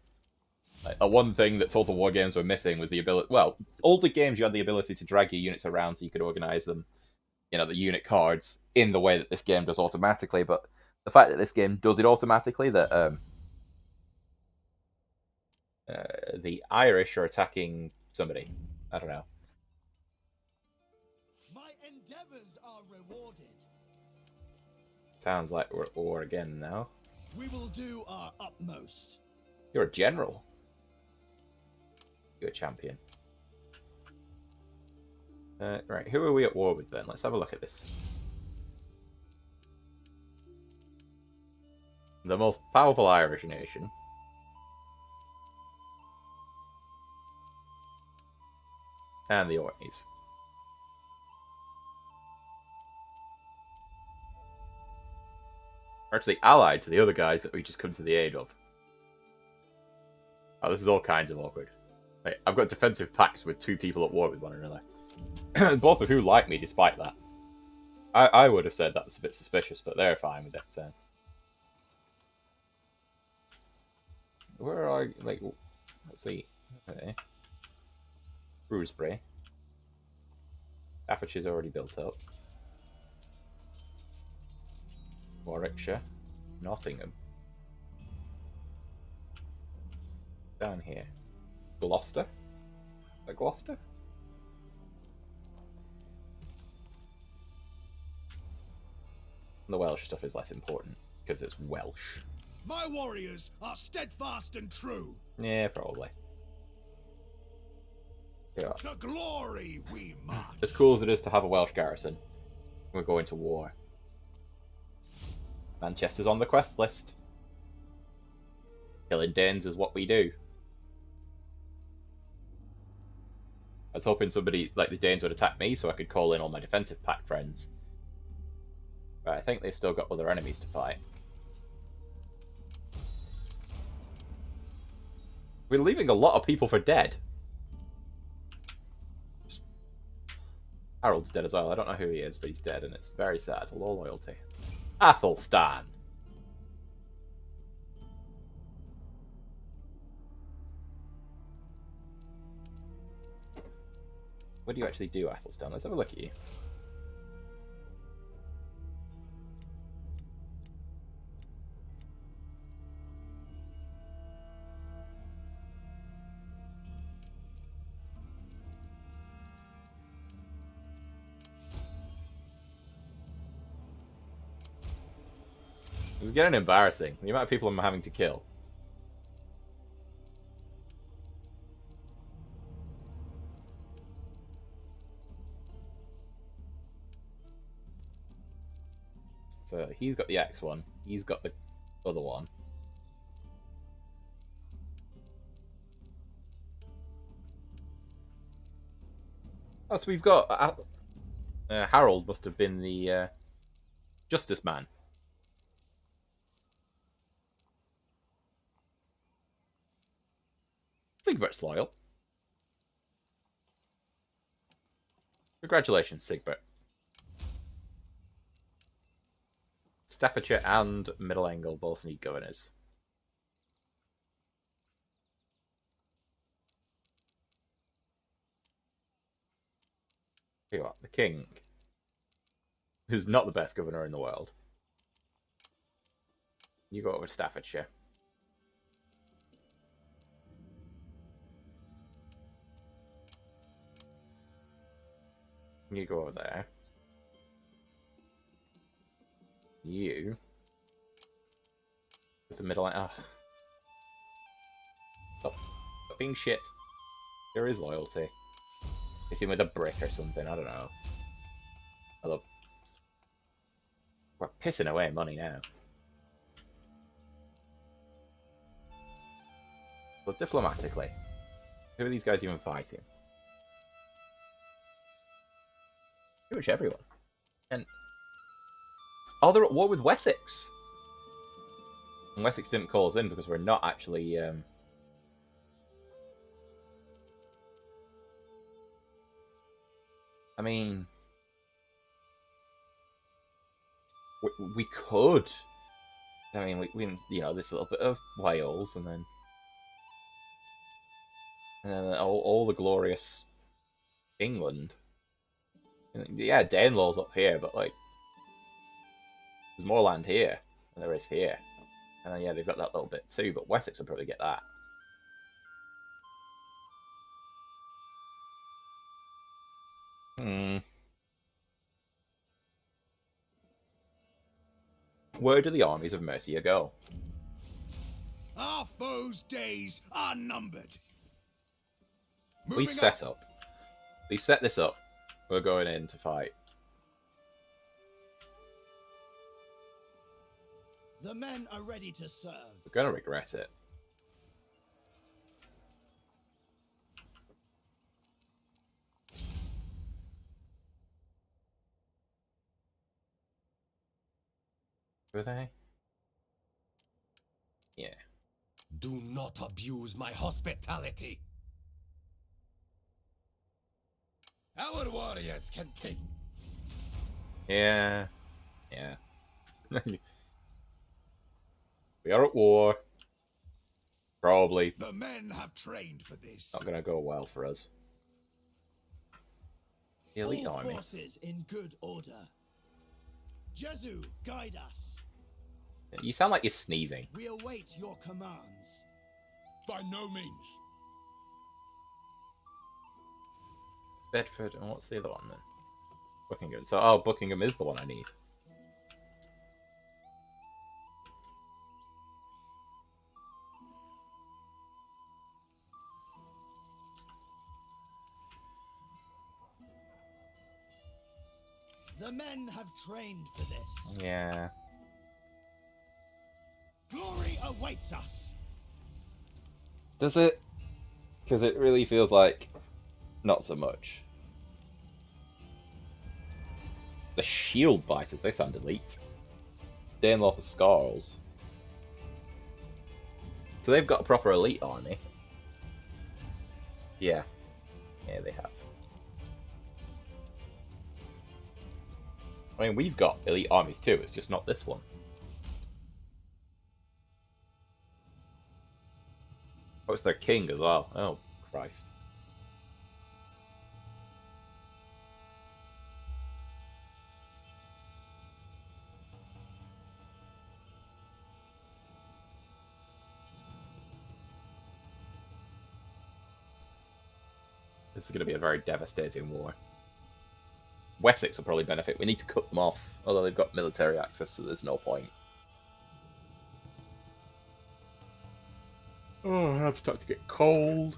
Like, one thing that Total War games were missing was the ability. Well, older games you had the ability to drag your units around so you could organize them. You know, the unit cards in the way that this game does automatically. But the fact that this game does it automatically, that the Irish are attacking somebody. I don't know. My endeavors are rewarded. Sounds like we're at war again now. We will do our utmost. You're a general. You're a champion. Right, who are we at war with then? Let's have a look at this. The most powerful Irish nation. And the Orkneys. Are actually allied to the other guys that we just come to the aid of. Oh, this is all kinds of awkward. Like, I've got defensive pacts with two people at war with one another. Both of who like me despite that. I would have said that's a bit suspicious, but they're fine with it, so. Where are, like, let's see. Okay. Shrewsbury. Staffordshire's already built up. Warwickshire. Nottingham. Down here. Gloucester. Is that Gloucester? The Welsh stuff is less important because it's Welsh. My warriors are steadfast and true. Yeah, probably. Yeah. To glory we march. As cool as it is to have a Welsh garrison, we're going to war. Manchester's on the quest list. Killing Danes is what we do. I was hoping somebody like the Danes would attack me so I could call in all my defensive pact friends. But I think they've still got other enemies to fight. We're leaving a lot of people for dead. Harold's dead as well. I don't know who he is, but he's dead, and it's very sad. Low loyalty. Athelstan. What do you actually do, Athelstan? Let's have a look at you. It's getting embarrassing. The amount of people I'm having to kill. So he's got the X one. He's got the other one. Oh, so we've got Harold must have been the Justice Man. Sigbert's loyal. Congratulations, Sigbert. Staffordshire and Middle Angle both need governors. Tell you what, the king is not the best governor in the world. You go over to Staffordshire. You go over there. You. There's a middle. Oh. Stop being shit. There is loyalty. Hit him with a brick or something. I don't know. Although we're pissing away money now. But diplomatically, who are these guys even fighting? Pretty much everyone. And oh, they're at war with Wessex. And Wessex didn't call us in because we're not actually. I mean, we could. I mean, we you know, this little bit of Wales, and then all the glorious England. Yeah, Danelaw's up here, but like, there's more land here than there is here. And then, yeah, they've got that little bit too, but Wessex will probably get that. Where do the armies of Mercia go? Our foes' days are numbered. We set up. We set this up. We're going in to fight. The men are ready to serve. We're gonna regret it. Were they? Yeah. Do not abuse my hospitality. Our warriors can take. Yeah. Yeah. We are at war. Probably The men have trained for this. not going to go well for us. The elite All army. forces in good order. Jesu, guide us. You sound like you're sneezing. We await your commands. By no means. Bedford, and what's the other one then? Buckingham. So, oh, Buckingham is the one I need. The men have trained for this. Yeah. Glory awaits us. Does it? Because it really feels like not so much. The shield biters, they sound elite. Danelop Scarls. So they've got a proper elite army. Yeah. Yeah, they have. I mean, we've got elite armies too, it's just not this one. Oh, it's their king as well. Oh, Christ. This is going to be a very devastating war. Wessex will probably benefit. We need to cut them off, although they've got military access, so there's no point. Oh, I'm starting to get cold.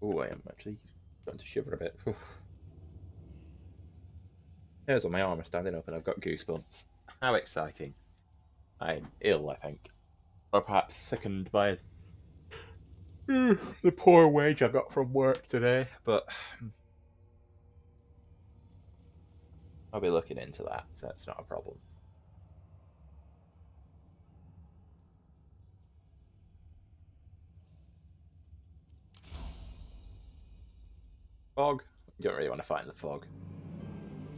Oh, I am actually starting to shiver a bit. Hairs on my arm are standing up and I've got goosebumps. How exciting. I'm ill, I think. Or perhaps sickened by the poor wage I got from work today, but I'll be looking into that, so that's not a problem. Fog? You don't really want to fight in the fog.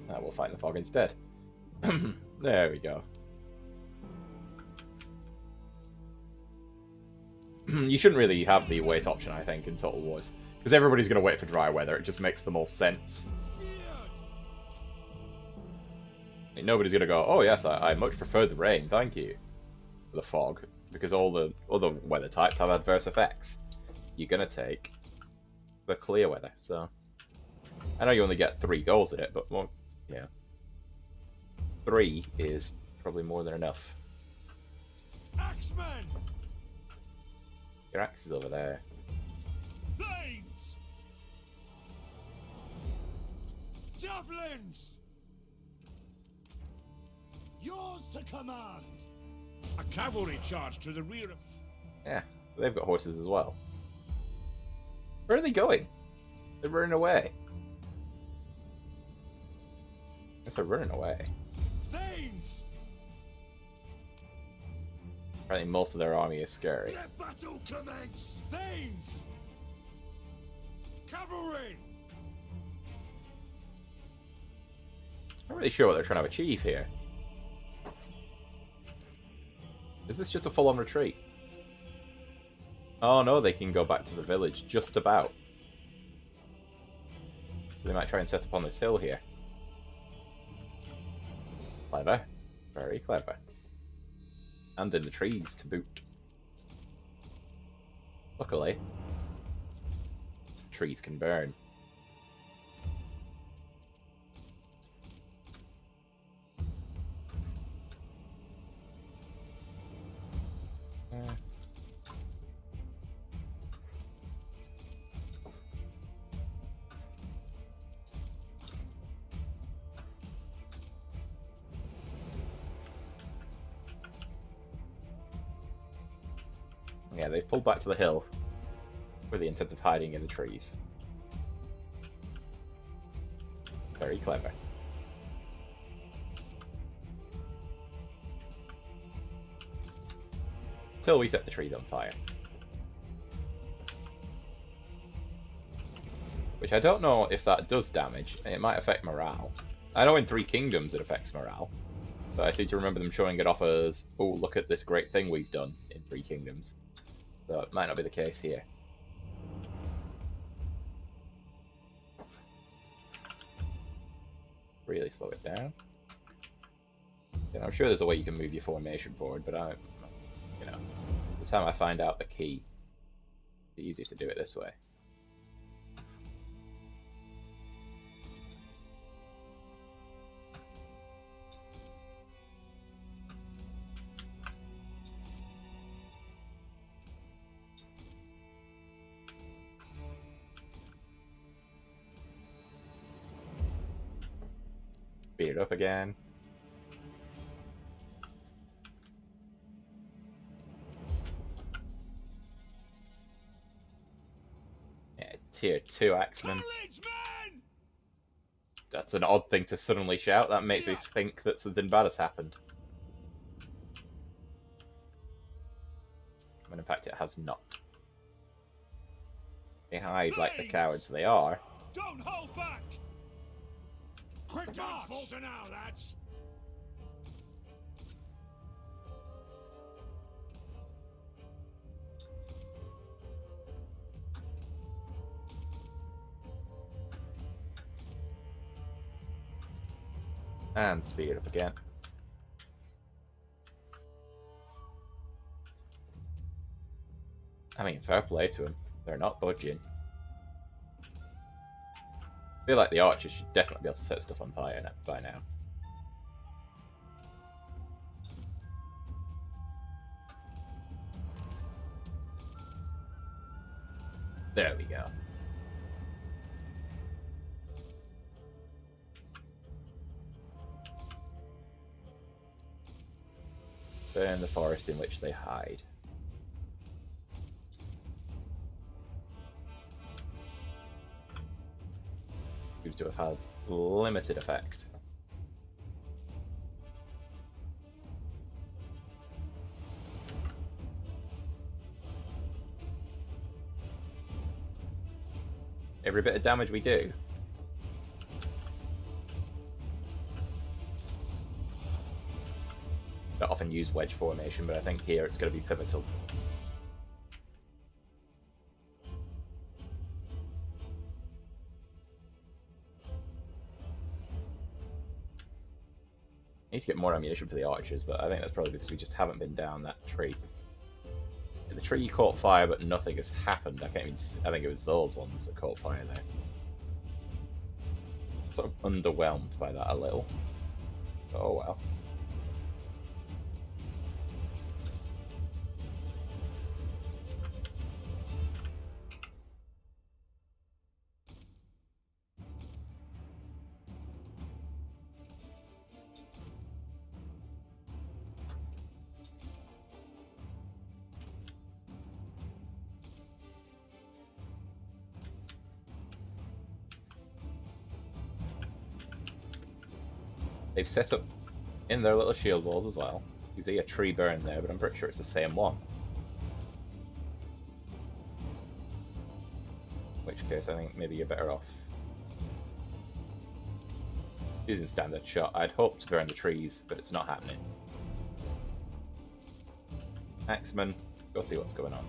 We'll fight in the fog instead. There we go. You shouldn't really have the wait option, I think, in Total Wars. Because everybody's going to wait for dry weather, it just makes the most sense. I mean, nobody's going to go, oh yes, I much prefer the rain, thank you. The fog, because all the other weather types have adverse effects. You're going to take the clear weather, so... I know you only get 3 goals in it, but well, yeah. 3 is probably more than enough. Axemen! Your axe is over there. Thanes! Javelins! Yours to command. A cavalry charge to the rear of... Yeah, they've got horses as well. Where are they going? They're running away. I guess they're running away. Thanes! Apparently most of their army is scary. Let battle commence! Thanes! Cavalry! I'm not really sure what they're trying to achieve here. Is this just a full-on retreat? Oh no, they can go back to the village, just about. So they might try and set up on this hill here. Clever. Very clever. And in the trees to boot. Luckily, trees can burn. Yeah, they've pulled back to the hill with the intent of hiding in the trees. Very clever. Till we set the trees on fire. Which I don't know if that does damage. It might affect morale. I know in Three Kingdoms it affects morale. But I seem to remember them showing it off as, oh, look at this great thing we've done in Three Kingdoms. So it might not be the case here. Really slow it down. And I'm sure there's a way you can move your formation forward, but you know, the time I find out the key, it's easier to do it this way. Speed it up again. Yeah, tier 2 axeman. That's an odd thing to suddenly shout. That makes me think that something bad has happened. When in fact it has not. They hide like the cowards they are. Don't hold back! Quick march! Falter now, lads! And speed it up again. I mean, fair play to them. They're not budging. I feel like the archers should definitely be able to set stuff on fire by now. There we go. Burn the forest in which they hide. Seems to have had limited effect. Every bit of damage we do. I don't often use wedge formation, but I think here it's going to be pivotal. I need to get more ammunition for the archers, but I think that's probably because we just haven't been down that tree. The tree caught fire, but nothing has happened. I can't even see, I think it was those ones that caught fire there. Sort of underwhelmed by that a little. Oh well. They've set up in their little shield walls as well. You see a tree burn there, but I'm pretty sure it's the same one. In which case, I think maybe you're better off using standard shot. I'd hope to burn the trees, but it's not happening. Axeman, go see what's going on.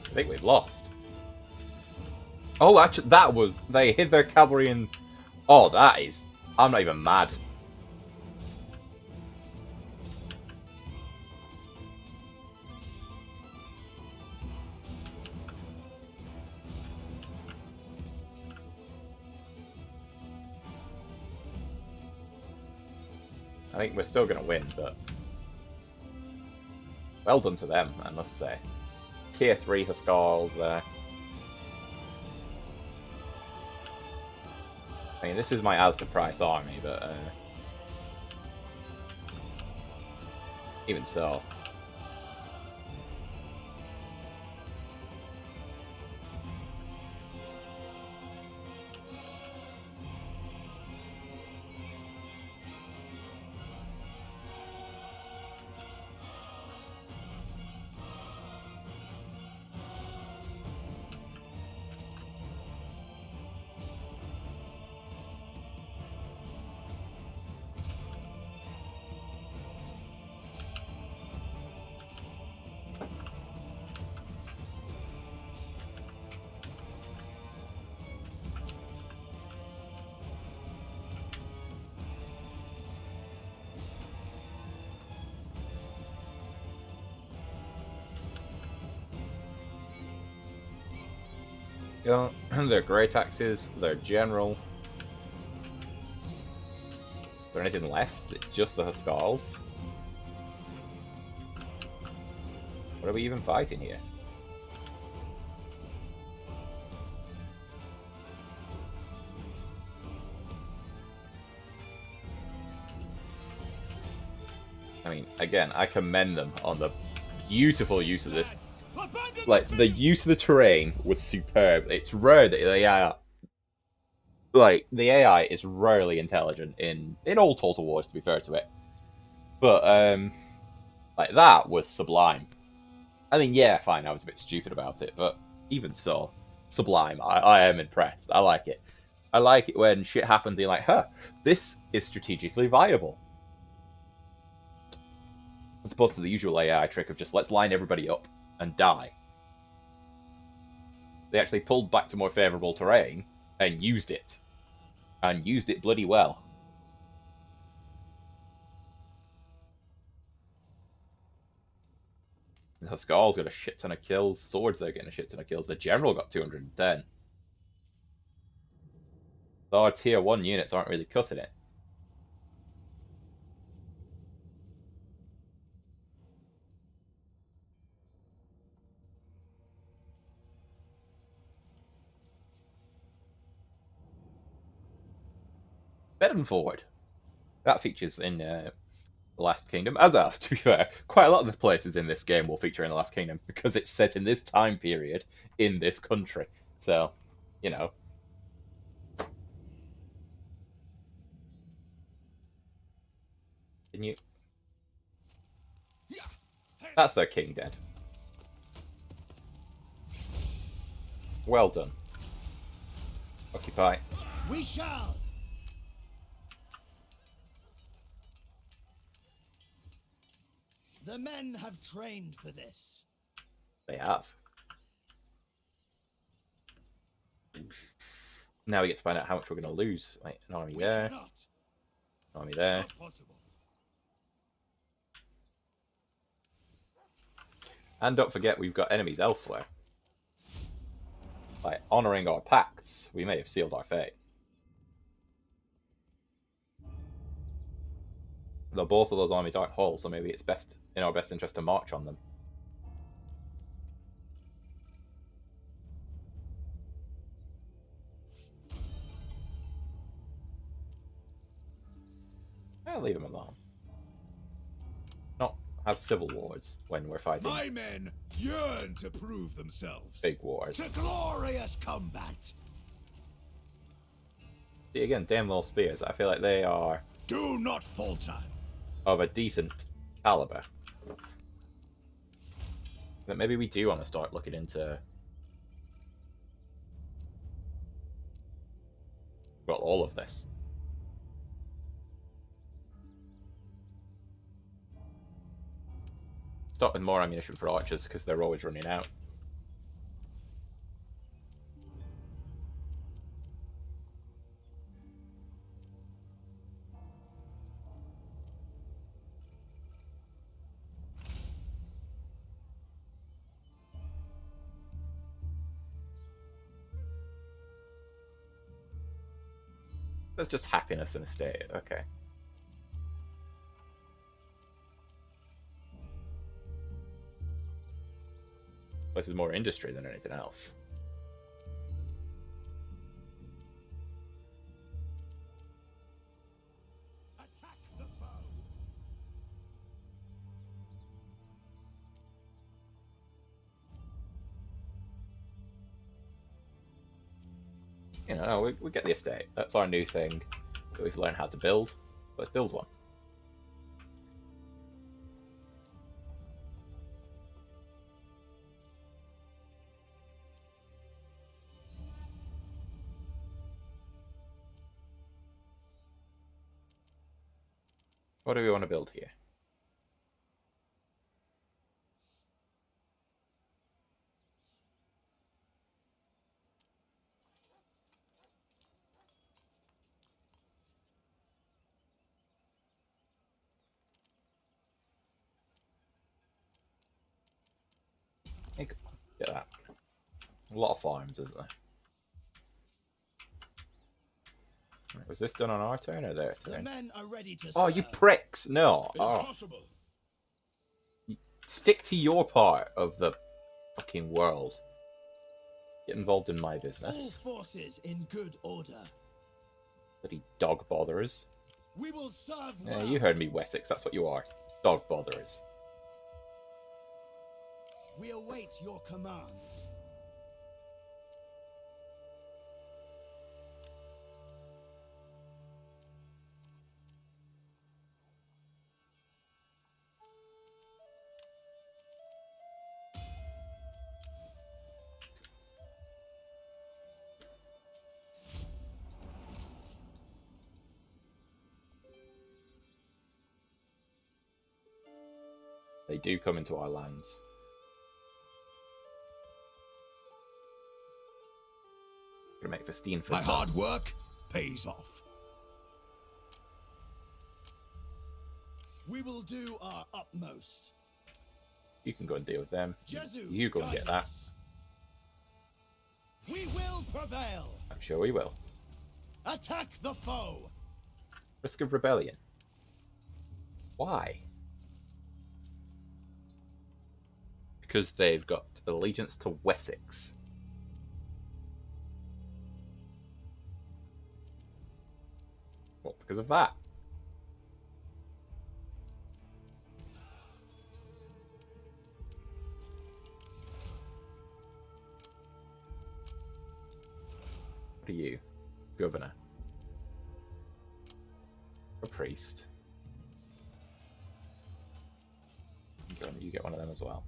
I think we've lost. Oh, actually, that was... They hid their cavalry in... Oh, that is... I'm not even mad. I think we're still going to win, but well done to them, I must say. Tier 3 Huskars there. I mean, this is my Asda Price army, but even so. Yeah, their great axes, their general. Is there anything left? Is it just the Huskars? What are we even fighting here? I mean, again, I commend them on the beautiful use of this. Like, the use of the terrain was superb. It's rare that the AI, like, the AI is rarely intelligent in all Total Wars, to be fair to it. But, like, that was sublime. I mean, yeah, fine, I was a bit stupid about it, but even so, sublime. I am impressed. I like it. I like it when shit happens and you're like, huh, this is strategically viable. As opposed to the usual AI trick of just let's line everybody up and die. They actually pulled back to more favourable terrain and used it. And used it bloody well. The Huskars got a shit ton of kills. Swords, they're getting a shit ton of kills. The General got 210. Though our tier 1 units aren't really cutting it. Bedford. That features in the Last Kingdom. As of, to be fair, quite a lot of the places in this game will feature in the Last Kingdom because it's set in this time period in this country. So, you know. Can you? That's their king dead. Well done. Occupy. We shall. The men have trained for this. They have. Now we get to find out how much we're going to lose. Wait, an army there. An army there. Not possible. And don't forget, we've got enemies elsewhere. By honouring our pacts, we may have sealed our fate. Though both of those armies aren't whole, so maybe it's best in our best interest to march on them. I'll leave them alone. Not have civil wars when we're fighting. My men yearn to prove themselves. Big wars. To glorious combat. See, again, damn little spears. I feel like they are Do not falter. of a decent caliber. But maybe we do want to start looking into well, all of this. Start with more ammunition for archers because they're always running out. That's just happiness in a state. Okay. This is more industry than anything else. Attack the foe. You know, we get the estate. That's our new thing that we've learned how to build. Let's build one. What do we want to build here? Get that. A lot of farms, isn't there? Right, was this done on our turn or their The turn? men are ready to Oh, serve. you pricks! No! Oh, Impossible. stick to your part of the fucking world. Get involved in my All business. forces in good order. Bloody dog botherers. We will serve Yeah, well. you heard me, Wessex. That's what you are. Dog botherers. We await your commands. They do come into our lands. Gonna make for Steenford. My hard work pays off. We will do our utmost. You can go and deal with them. Jesu, You go and guide get that. us. We will prevail. I'm sure we will. Attack the foe. Risk of rebellion. Why? Because they've got allegiance to Wessex. What, because of that? What are you? Governor. A priest. You get one of them as well.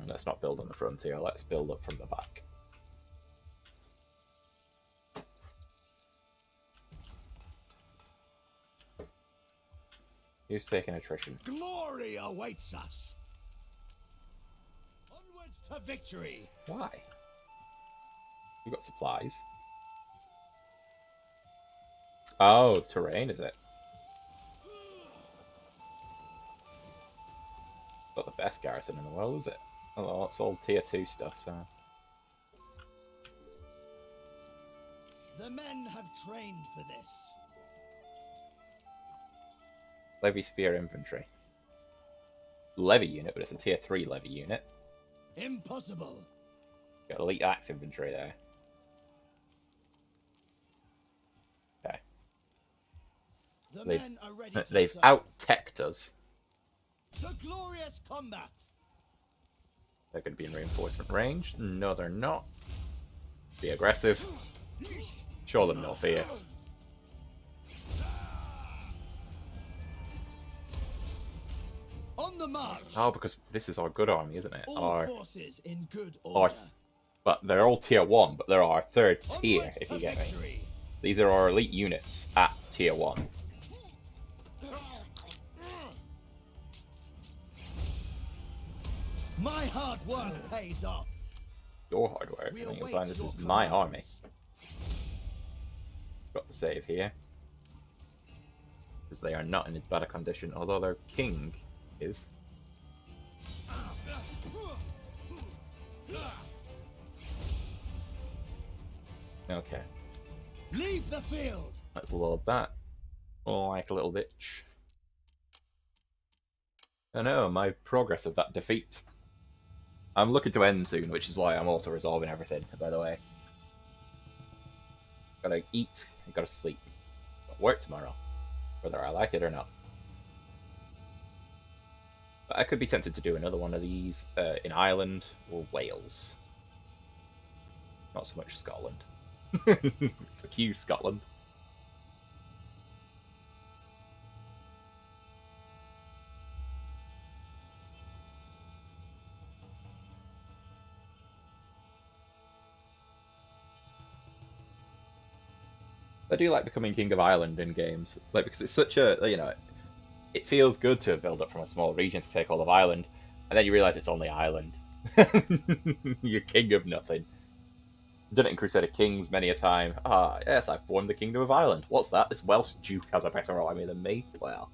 Let's not build on the frontier, let's build up from the back. Who's taking attrition? Glory awaits us. Onwards to victory. Why? You got supplies. Oh, it's terrain, is it? Not the best garrison in the world, is it? Oh, well, it's all tier 2 stuff, so... The men have trained for this. Levy Sphere Infantry. Levy unit, but it's a tier 3 levy unit. Impossible. Got Elite Axe Infantry there. Okay. The They've, men are ready to they've serve. out-teched us. To glorious combat. They're going to be in reinforcement range. No, they're not. Be aggressive. Show them no fear. On the march. Oh, because this is our good army, isn't it? All forces in good order. But they're all tier 1, but they're our third tier, Onwards if to you get me. victory. These are our elite units at tier 1. My hard work pays off. Your hard work. We I think you'll await find this your is my army. commands. Got the save here. Because they are not in as bad a condition, although their king is. Okay. Leave the field. Let's load that. Oh, like a little bitch. I know, my progress of that defeat. I'm looking to end soon, which is why I'm also resolving everything, by the way. Gotta eat, gotta sleep. Got work tomorrow, whether I like it or not. But I could be tempted to do another one of these in Ireland or Wales. Not so much Scotland. Fuck you, Scotland. I do like becoming King of Ireland in games, like because it's such a it feels good to build up from a small region to take all of Ireland, and then you realise it's only Ireland. You're king of nothing. Done it in Crusader Kings many a time. Ah, yes, I formed the Kingdom of Ireland. What's that? This Welsh Duke has a better army than me? Well,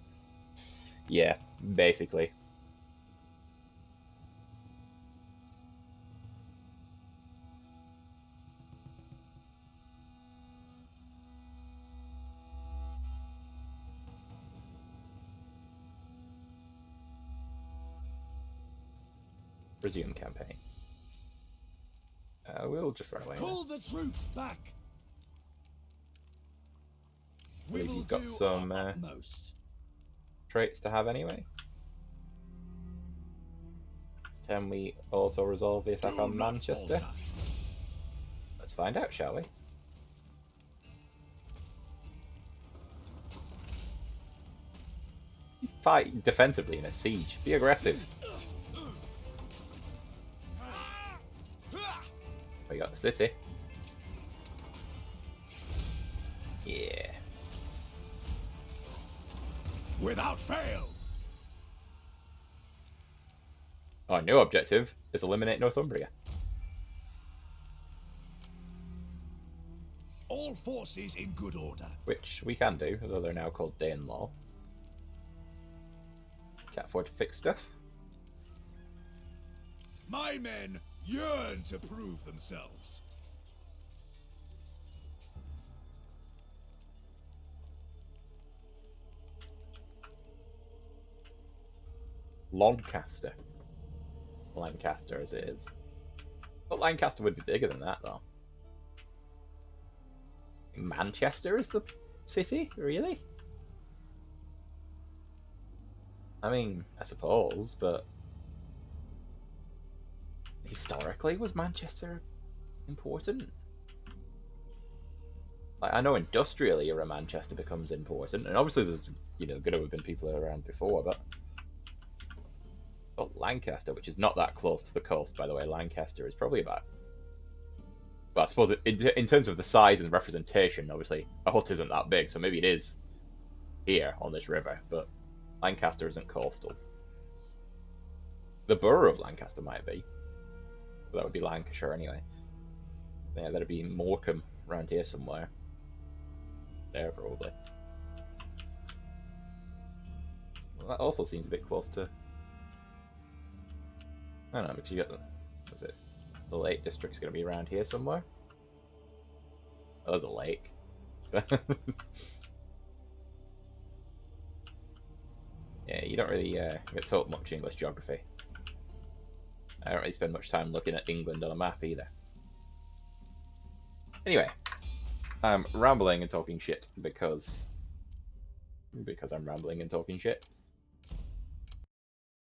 yeah, basically. Resume campaign. We'll just run away. Call the troops back. I We believe will you've got do some our utmost. traits to have anyway. Can we also resolve the attack Do on not Manchester? falter. Let's find out, shall we? You fight defensively in a siege. Be aggressive. We got the city. Yeah. Without fail. Our new objective is eliminate Northumbria. All forces in good order. Which we can do, although they're now called Danelaw. Can't afford to fix stuff. My men yearn to prove themselves. Lancaster. Lancaster as it is. But Lancaster would be bigger than that, though. Manchester is the city? Really? I mean, I suppose, but... historically, was Manchester important? Like, I know industrially Manchester becomes important, and obviously there's, going to have been people around before, but Lancaster, which is not that close to the coast, by the way, Lancaster is probably about... But I suppose in terms of the size and representation, obviously, a hut isn't that big, so maybe it is here on this river, but Lancaster isn't coastal. The borough of Lancaster might be, but that would be Lancashire anyway. Yeah, that'd be Morecambe around here somewhere. There, probably. Well, that also seems a bit close to... I don't know, because you got the Lake District's going to be around here somewhere. Oh, there's a lake. Yeah, you don't really get taught much English geography. I don't really spend much time looking at England on a map either. Anyway, I'm rambling and talking shit because I'm rambling and talking shit.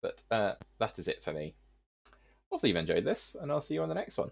But that is it for me. Hopefully you've enjoyed this, and I'll see you on the next one.